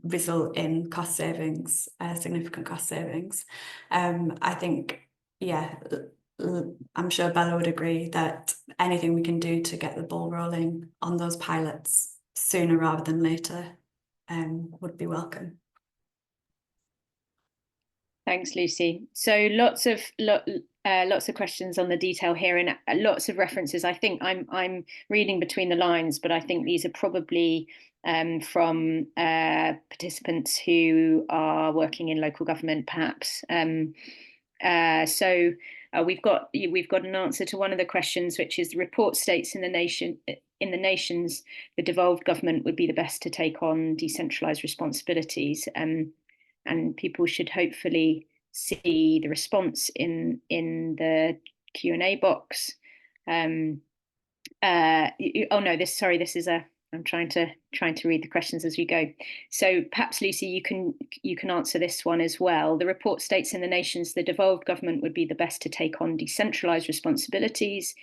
result in cost savings, significant cost savings. I think, yeah, I'm sure Bella would agree that anything we can do to get the ball rolling on those pilots sooner rather than later would be welcome. Thanks, Lucy. So lots of questions on the detail here and lots of references. I think I'm reading between the lines, but I think these are probably from participants who are working in local government, perhaps. We've got an answer to one of the questions, which is the report states in the nations the devolved government would be the best to take on decentralised responsibilities, and people should hopefully see the response in the Q&A box. I'm trying to read the questions as we go. So perhaps Lucy, you can answer this one as well. The report states in the nations the devolved government would be the best to take on decentralised responsibilities.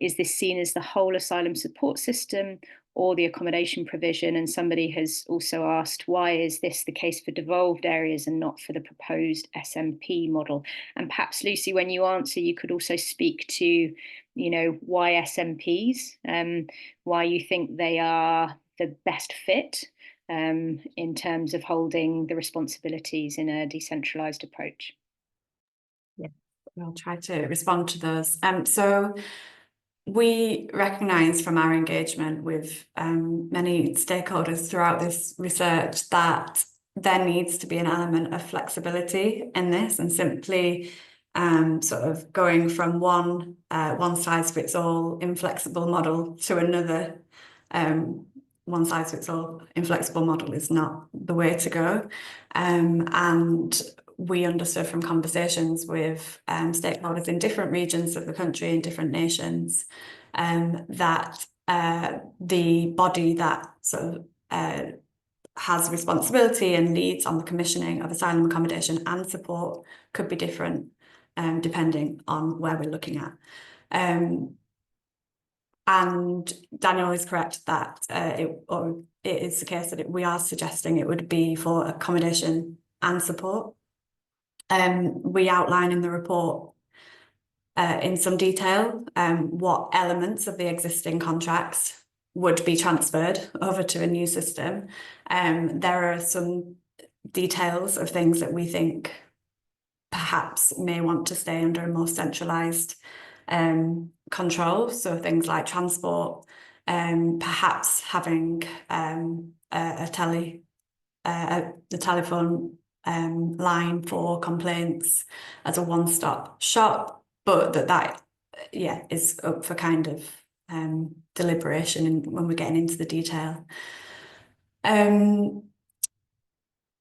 Is this seen as the whole asylum support system or the accommodation provision? And somebody has also asked, why is this the case for devolved areas and not for the proposed SMP model? And perhaps Lucy, when you answer, you could also speak to, why SMPs, why you think they are the best fit in terms of holding the responsibilities in a decentralised approach. Yeah, I'll try to respond to those. So we recognise from our engagement with many stakeholders throughout this research that there needs to be an element of flexibility in this, and simply sort of going from one size-fits-all inflexible model to another one-size-fits-all inflexible model is not the way to go. And we understood from conversations with stakeholders in different regions of the country, in different nations, that the body that sort of has responsibility and leads on the commissioning of asylum accommodation and support could be different depending on where we're looking at. And Daniel is correct that it is the case that we are suggesting it would be for accommodation and support. We outline in the report in some detail what elements of the existing contracts would be transferred over to a new system. There are some details of things that we think perhaps may want to stay under a more centralised control. So things like transport, perhaps having the telephone line for complaints as a one-stop shop, but that is up for kind of deliberation and when we're getting into the detail. And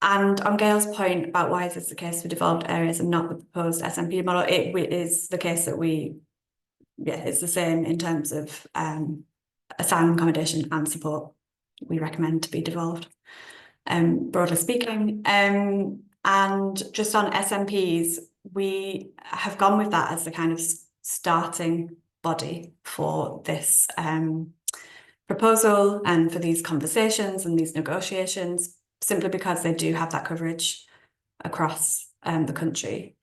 on Gail's point about why is this the case for devolved areas and not the proposed SNP model, it is the case that it's the same in terms of asylum accommodation and support we recommend to be devolved, broadly speaking. And just on SNPs, we have gone with that as the kind of starting body for this proposal and for these conversations and these negotiations, simply because they do have that coverage across the country.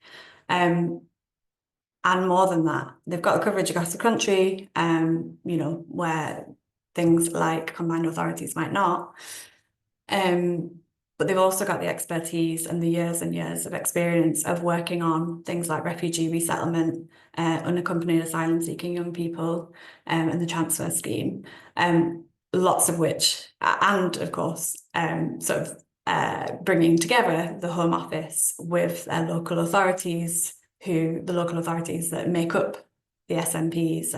And more than that, they've got the coverage across the country, you know, where things like combined authorities might not. But they've also got the expertise and the years and years of experience of working on things like refugee resettlement, unaccompanied asylum seeking young people, and the transfer scheme, lots of which, and of course, sort of bringing together the Home Office with local authorities, the local authorities that make up the SNPs,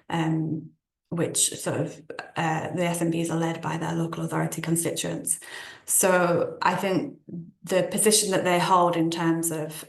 and which sort of the SNPs are led by their local authority constituents. So I think the position that they hold in terms of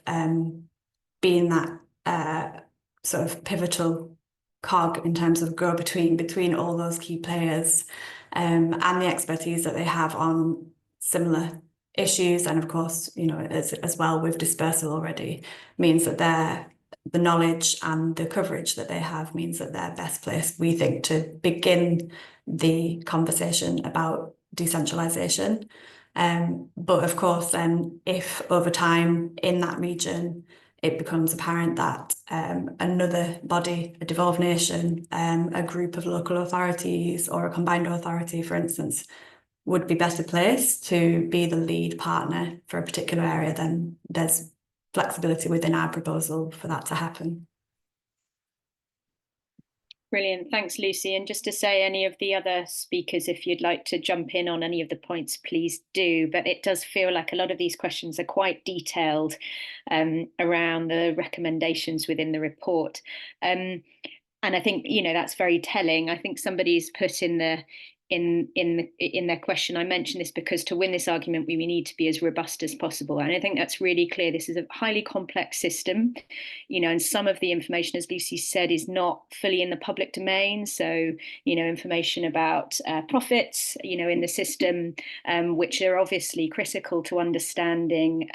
being that sort of pivotal cog in terms of go-between between all those key players, and the expertise that they have on similar issues, and of course, you know, as well with dispersal already, means that the knowledge and the coverage that they have means that they're best placed, we think, to begin the conversation about decentralisation. But of course, then if over time in that region it becomes apparent that another body, a devolved nation, a group of local authorities or a combined authority, for instance, would be better placed to be the lead partner for a particular area, then there's flexibility within our proposal for that to happen. Brilliant, thanks Lucy. And just to say, any of the other speakers, if you'd like to jump in on any of the points, please do. But it does feel like a lot of these questions are quite detailed around the recommendations within the report. And I think, you know, that's very telling. I think somebody's put in their question, I mention this because to win this argument, we need to be as robust as possible. And I think that's really clear. This is a highly complex system, you know, and some of the information, as Lucy said, is not fully in the public domain. So, you know, information about profits, you know, in the system, which are obviously critical to understanding,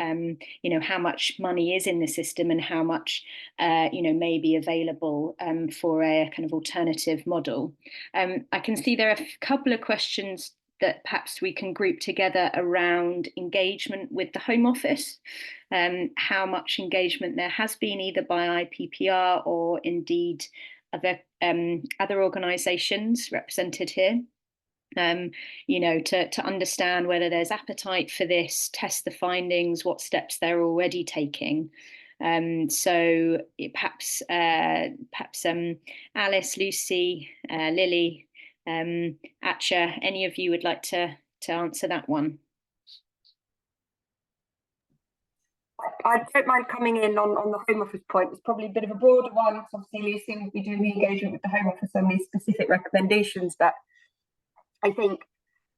you know, how much money is in the system and how much, you know, may be available for a kind of alternative model. I can see there are a couple of questions that perhaps we can group together around engagement with the Home Office, how much engagement there has been either by IPPR or indeed other organisations represented here. You know, to understand whether there's appetite for this, test the findings, what steps they're already taking. So perhaps Alice, Lucy, Lily, Atcha, any of you would like to answer that one? I don't mind coming in on the Home Office point. It's probably a bit of a broader one, because obviously Lucy will be doing the engagement with the Home Office on these specific recommendations. But I think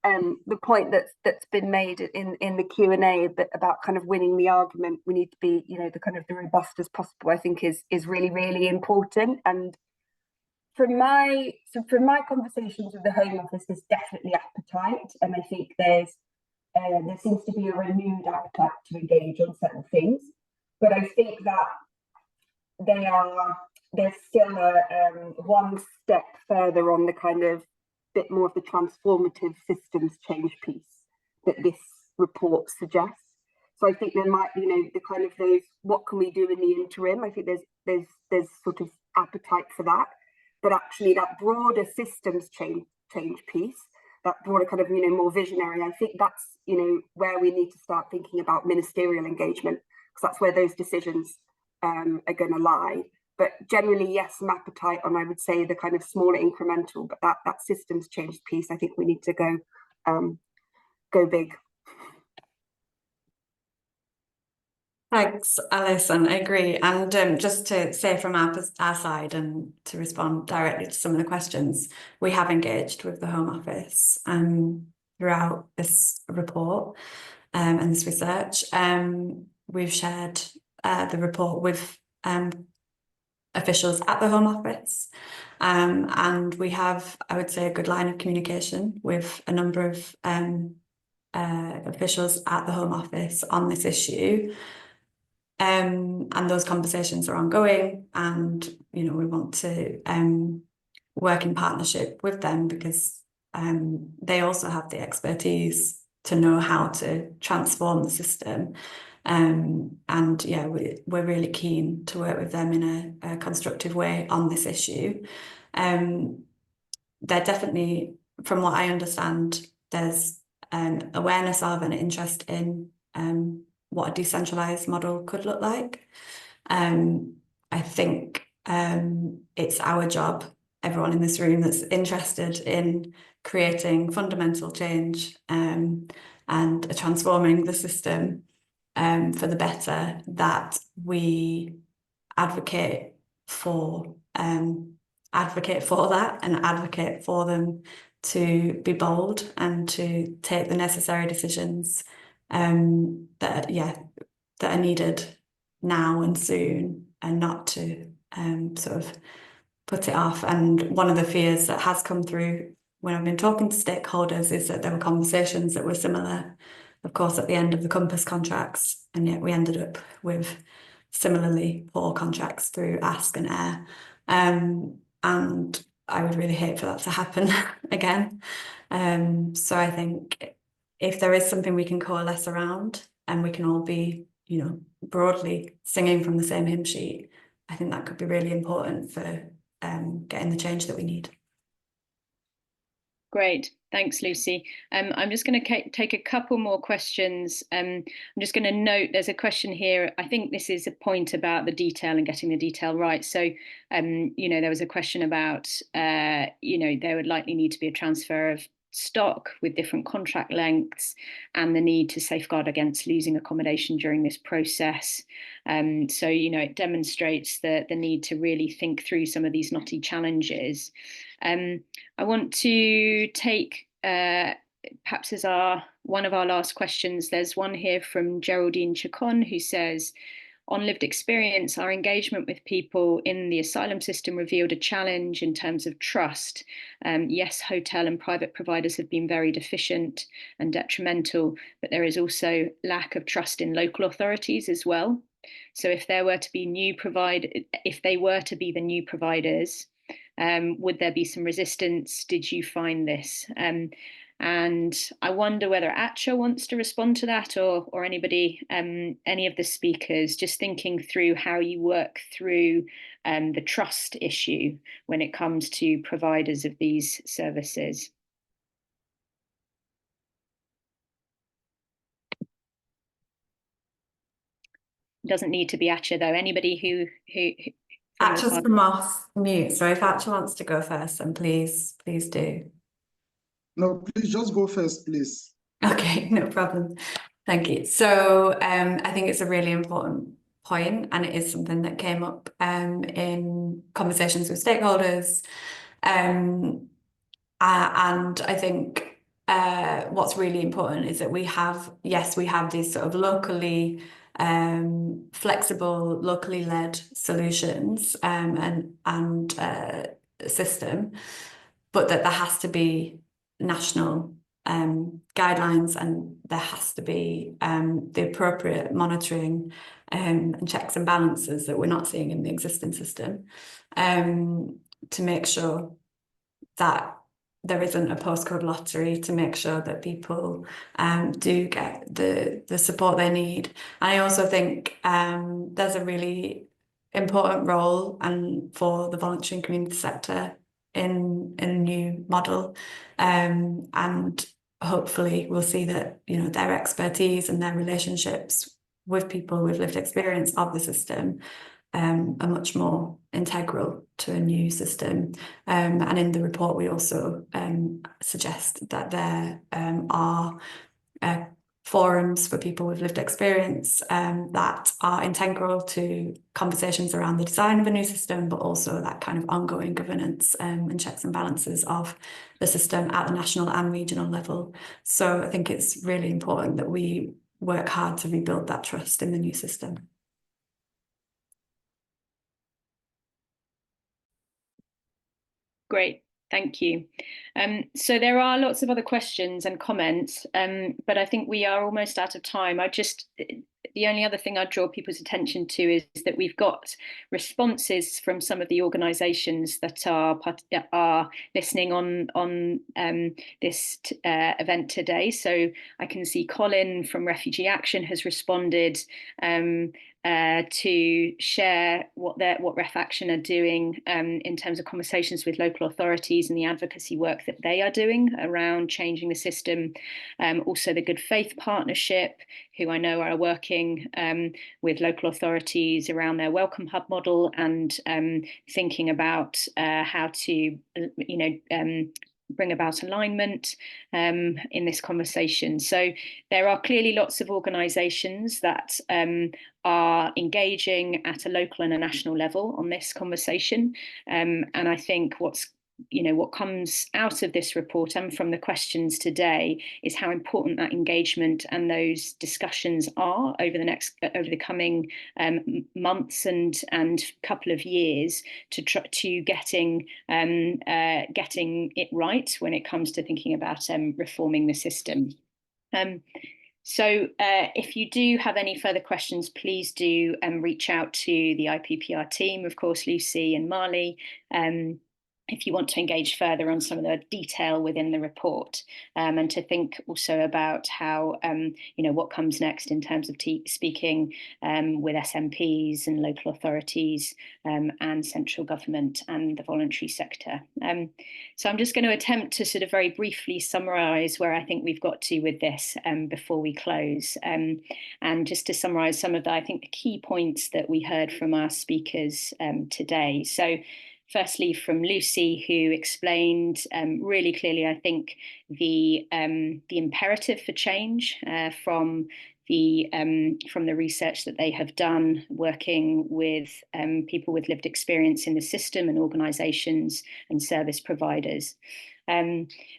the point that's been made in the Q&A about kind of winning the argument, we need to be, you know, the kind of the robust as possible, I think is really, really important. And from my conversations with the Home Office, there's definitely appetite, and I think there seems to be a renewed appetite to engage on certain things. But I think that there's still one step further on the kind of bit more of the transformative systems change piece that this report suggests. So I think there might be, you know, the kind of those, what can we do in the interim? I think there's sort of appetite for that. But actually that broader systems change piece, that broader kind of, you know, more visionary, I think that's, you know, where we need to start thinking about ministerial engagement, because that's where those decisions are going to lie. But generally, yes, some appetite on, I would say, the kind of smaller incremental, but that systems change piece, I think we need to go big. Thanks, Alison. I agree. And just to say from our side and to respond directly to some of the questions, we have engaged with the Home Office throughout this report and this research. We've shared the report with officials at the Home Office, and we have, I would say, a good line of communication with a number of officials at the Home Office on this issue. And those conversations are ongoing, and we want to work in partnership with them, because they also have the expertise to know how to transform the system. And yeah, we're really keen to work with them in a constructive way on this issue. They're definitely, from what I understand, there's awareness of and interest in what a decentralized model could look like. I think it's our job, everyone in this room that's interested in creating fundamental change and transforming the system for the better, that we advocate for that, and advocate for them to be bold and to take the necessary decisions that are needed now and soon, and not to sort of put it off. And one of the fears that has come through when I've been talking to stakeholders is that there were conversations that were similar, of course, at the end of the Compass contracts, and yet we ended up with similarly poor contracts through Ask and Air. And I would really hate for that to happen again. So I think if there is something we can coalesce around, and we can all be, broadly singing from the same hymn sheet, I think that could be really important for getting the change that we need. Great, thanks, Lucy. I'm just going to take a couple more questions. I'm just going to note there's a question here. I think this is a point about the detail and getting the detail right. So, there was a question about, there would likely need to be a transfer of stock with different contract lengths, and the need to safeguard against losing accommodation during this process. So, it demonstrates the need to really think through some of these knotty challenges. I want to take perhaps as one of our last questions. There's one here from Geraldine Chacon, who says, on lived experience, our engagement with people in the asylum system revealed a challenge in terms of trust. Yes, hotel and private providers have been very deficient and detrimental, but there is also lack of trust in local authorities as well. So if they were to be the new providers, would there be some resistance? Did you find this? And I wonder whether Atcha wants to respond to that, or anybody, any of the speakers, just thinking through how you work through the trust issue when it comes to providers of these services. It doesn't need to be Atcha though. Anybody who Atcha's come off mute, so if Atcha wants to go first, then please do. No, please just go first, please. Okay, no problem. Thank you. So I think it's a really important point, and it is something that came up in conversations with stakeholders. And I think what's really important is that we have these sort of locally flexible, locally led solutions and system, but that there has to be national guidelines, and there has to be the appropriate monitoring and checks and balances that we're not seeing in the existing system, to make sure that there isn't a postcode lottery, to make sure that people do get the support they need. I also think there's a really important role for the voluntary and community sector in a new model, and hopefully we'll see that their expertise and their relationships with people with lived experience of the system are much more integral to a new system. And in the report we also suggest that there are forums for people with lived experience that are integral to conversations around the design of a new system, but also that kind of ongoing governance and checks and balances of the system at the national and regional level. So I think it's really important that we work hard to rebuild that trust in the new system. Great, thank you. So there are lots of other questions and comments, but I think we are almost out of time. The only other thing I'd draw people's attention to is that we've got responses from some of the organisations that are listening on this event today. So I can see Colin from Refugee Action has responded to share what Ref Action are doing in terms of conversations with local authorities and the advocacy work that they are doing around changing the system. Also the Good Faith Partnership, who I know are working with local authorities around their Welcome Hub model and thinking about how to, bring about alignment in this conversation. So there are clearly lots of organisations that are engaging at a local and a national level on this conversation. And I think what comes out of this report and from the questions today is how important that engagement and those discussions are over the coming months and couple of years to getting it right when it comes to thinking about reforming the system. So if you do have any further questions, please do reach out to the IPPR team, of course, Lucy and Marley, if you want to engage further on some of the detail within the report, and to think also about how, what comes next in terms of speaking with SMPs and local authorities and central government and the voluntary sector. So I'm just going to attempt to sort of very briefly summarise where I think we've got to with this before we close. And just to summarise some of the key points that we heard from our speakers today. So firstly, from Lucy, who explained really clearly, I think, the imperative for change from the research that they have done, working with people with lived experience in the system and organisations and service providers.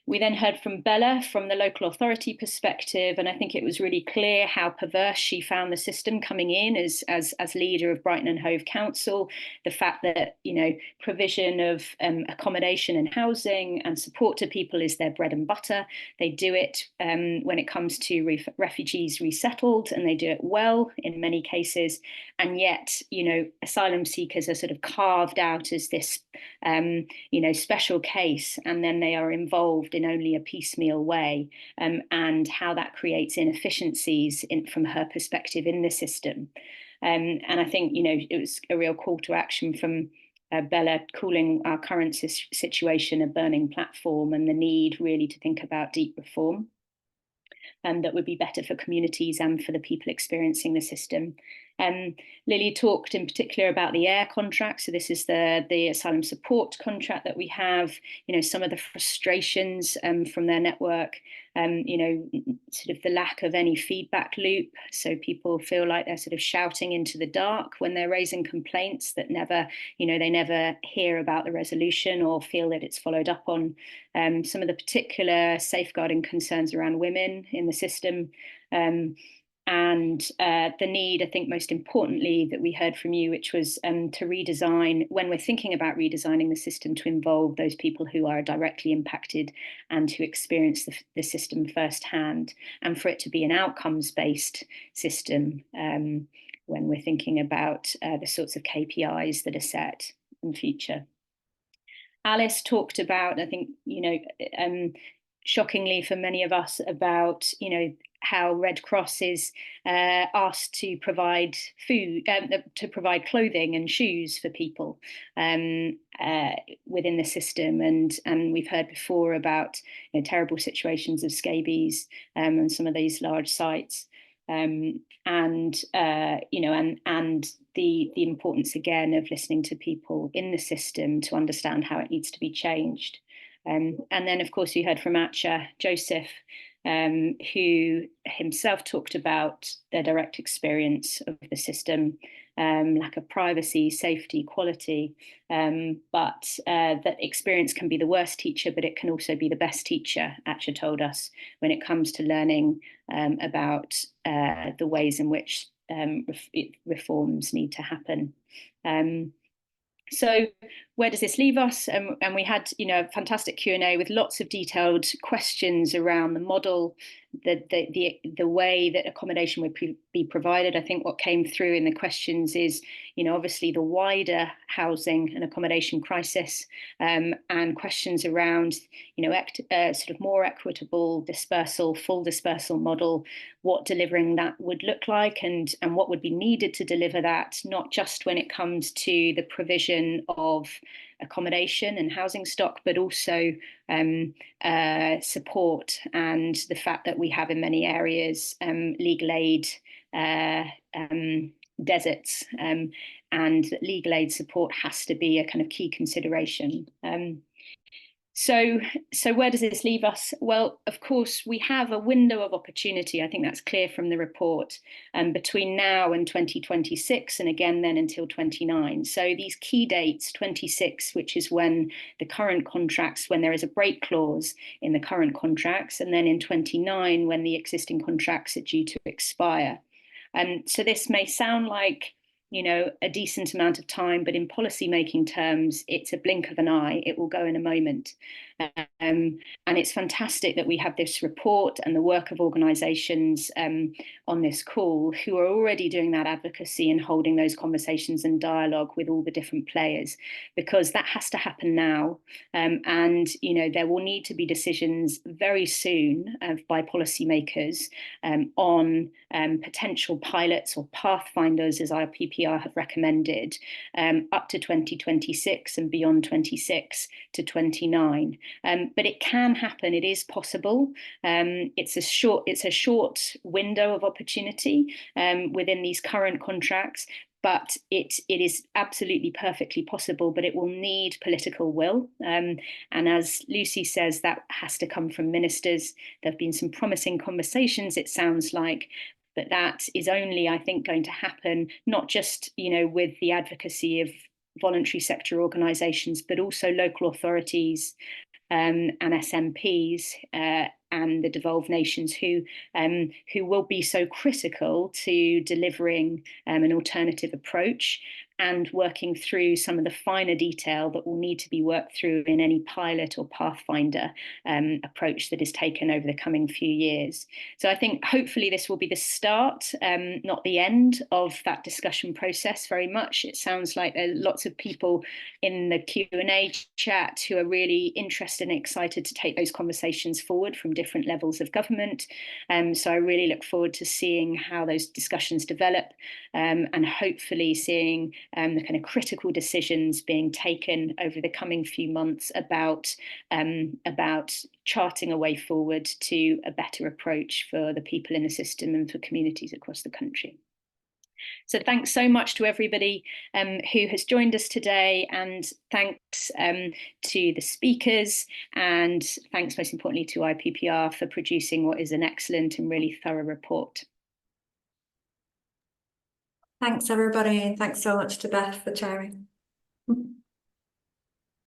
We then heard from Bella from the local authority perspective, and I think it was really clear how perverse she found the system coming in as leader of Brighton and Hove Council. The fact that provision of accommodation and housing and support to people is their bread and butter. They do it when it comes to refugees resettled, and they do it well in many cases. And yet, asylum seekers are sort of carved out as this, special case, and then they are involved in only a piecemeal way, and how that creates inefficiencies from her perspective in the system. And I think, it was a real call to action from Bella, calling our current situation a burning platform and the need really to think about deep reform that would be better for communities and for the people experiencing the system. Lily talked in particular about the AIR contract. So this is the asylum support contract that we have, some of the frustrations from their network, sort of the lack of any feedback loop. So people feel like they're sort of shouting into the dark when they're raising complaints that never, they never hear about the resolution or feel that it's followed up on. Some of the particular safeguarding concerns around women in the system, and the need, I think most importantly, that we heard from you, which was to redesign, when we're thinking about redesigning the system, to involve those people who are directly impacted and who experience the system firsthand, and for it to be an outcomes-based system when we're thinking about the sorts of KPIs that are set in future. Alice talked about, I think, shockingly for many of us, about, how Red Cross is asked to provide food, to provide clothing and shoes for people within the system. And we've heard before about terrible situations of scabies and some of these large sites. And the importance again of listening to people in the system to understand how it needs to be changed. And then, of course, we heard from Atcha, Joseph, who himself talked about their direct experience of the system, lack of privacy, safety, quality, but that experience can be the worst teacher, but it can also be the best teacher, Atcha told us, when it comes to learning about the ways in which reforms need to happen. So where does this leave us? And we had, a fantastic Q&A with lots of detailed questions around the model, the way that accommodation would be provided. I think what came through in the questions is, obviously the wider housing and accommodation crisis, and questions around, sort of more equitable dispersal, full dispersal model, what delivering that would look like, and what would be needed to deliver that, not just when it comes to the provision of accommodation and housing stock, but also support, and the fact that we have in many areas legal aid deserts, and legal aid support has to be a kind of key consideration. So where does this leave us? Well, of course, we have a window of opportunity. I think that's clear from the report, between now and 2026, and again then until 29. So these key dates, 26, which is when the current contracts, when there is a break clause in the current contracts, and then in 29, when the existing contracts are due to expire. So this may sound like, a decent amount of time, but in policy making terms, it's a blink of an eye. It will go in a moment. And it's fantastic that we have this report and the work of organisations on this call who are already doing that advocacy and holding those conversations and dialogue with all the different players, because that has to happen now. And, there will need to be decisions very soon by policymakers on potential pilots or pathfinders, as IPPR have recommended, up to 2026 and beyond 26 to 29. But it can happen. It is possible. It's a short window of opportunity within these current contracts, but it is absolutely perfectly possible, but it will need political will. And as Lucy says, that has to come from ministers. There have been some promising conversations, it sounds like, but that is only, I think, going to happen not just, with the advocacy of voluntary sector organisations, but also local authorities and SMPs and the devolved nations who will be so critical to delivering an alternative approach and working through some of the finer detail that will need to be worked through in any pilot or pathfinder approach that is taken over the coming few years. So I think hopefully this will be the start, not the end of that discussion process very much. It sounds like there are lots of people in the Q&A chat who are really interested and excited to take those conversations forward from different levels of government. So I really look forward to seeing how those discussions develop, and hopefully seeing the kind of critical decisions being taken over the coming few months about charting a way forward to a better approach for the people in the system and for communities across the country. So thanks so much to everybody who has joined us today, and thanks to the speakers, and thanks most importantly to IPPR for producing what is an excellent and really thorough report. Thanks everybody, and thanks so much to Beth for chairing.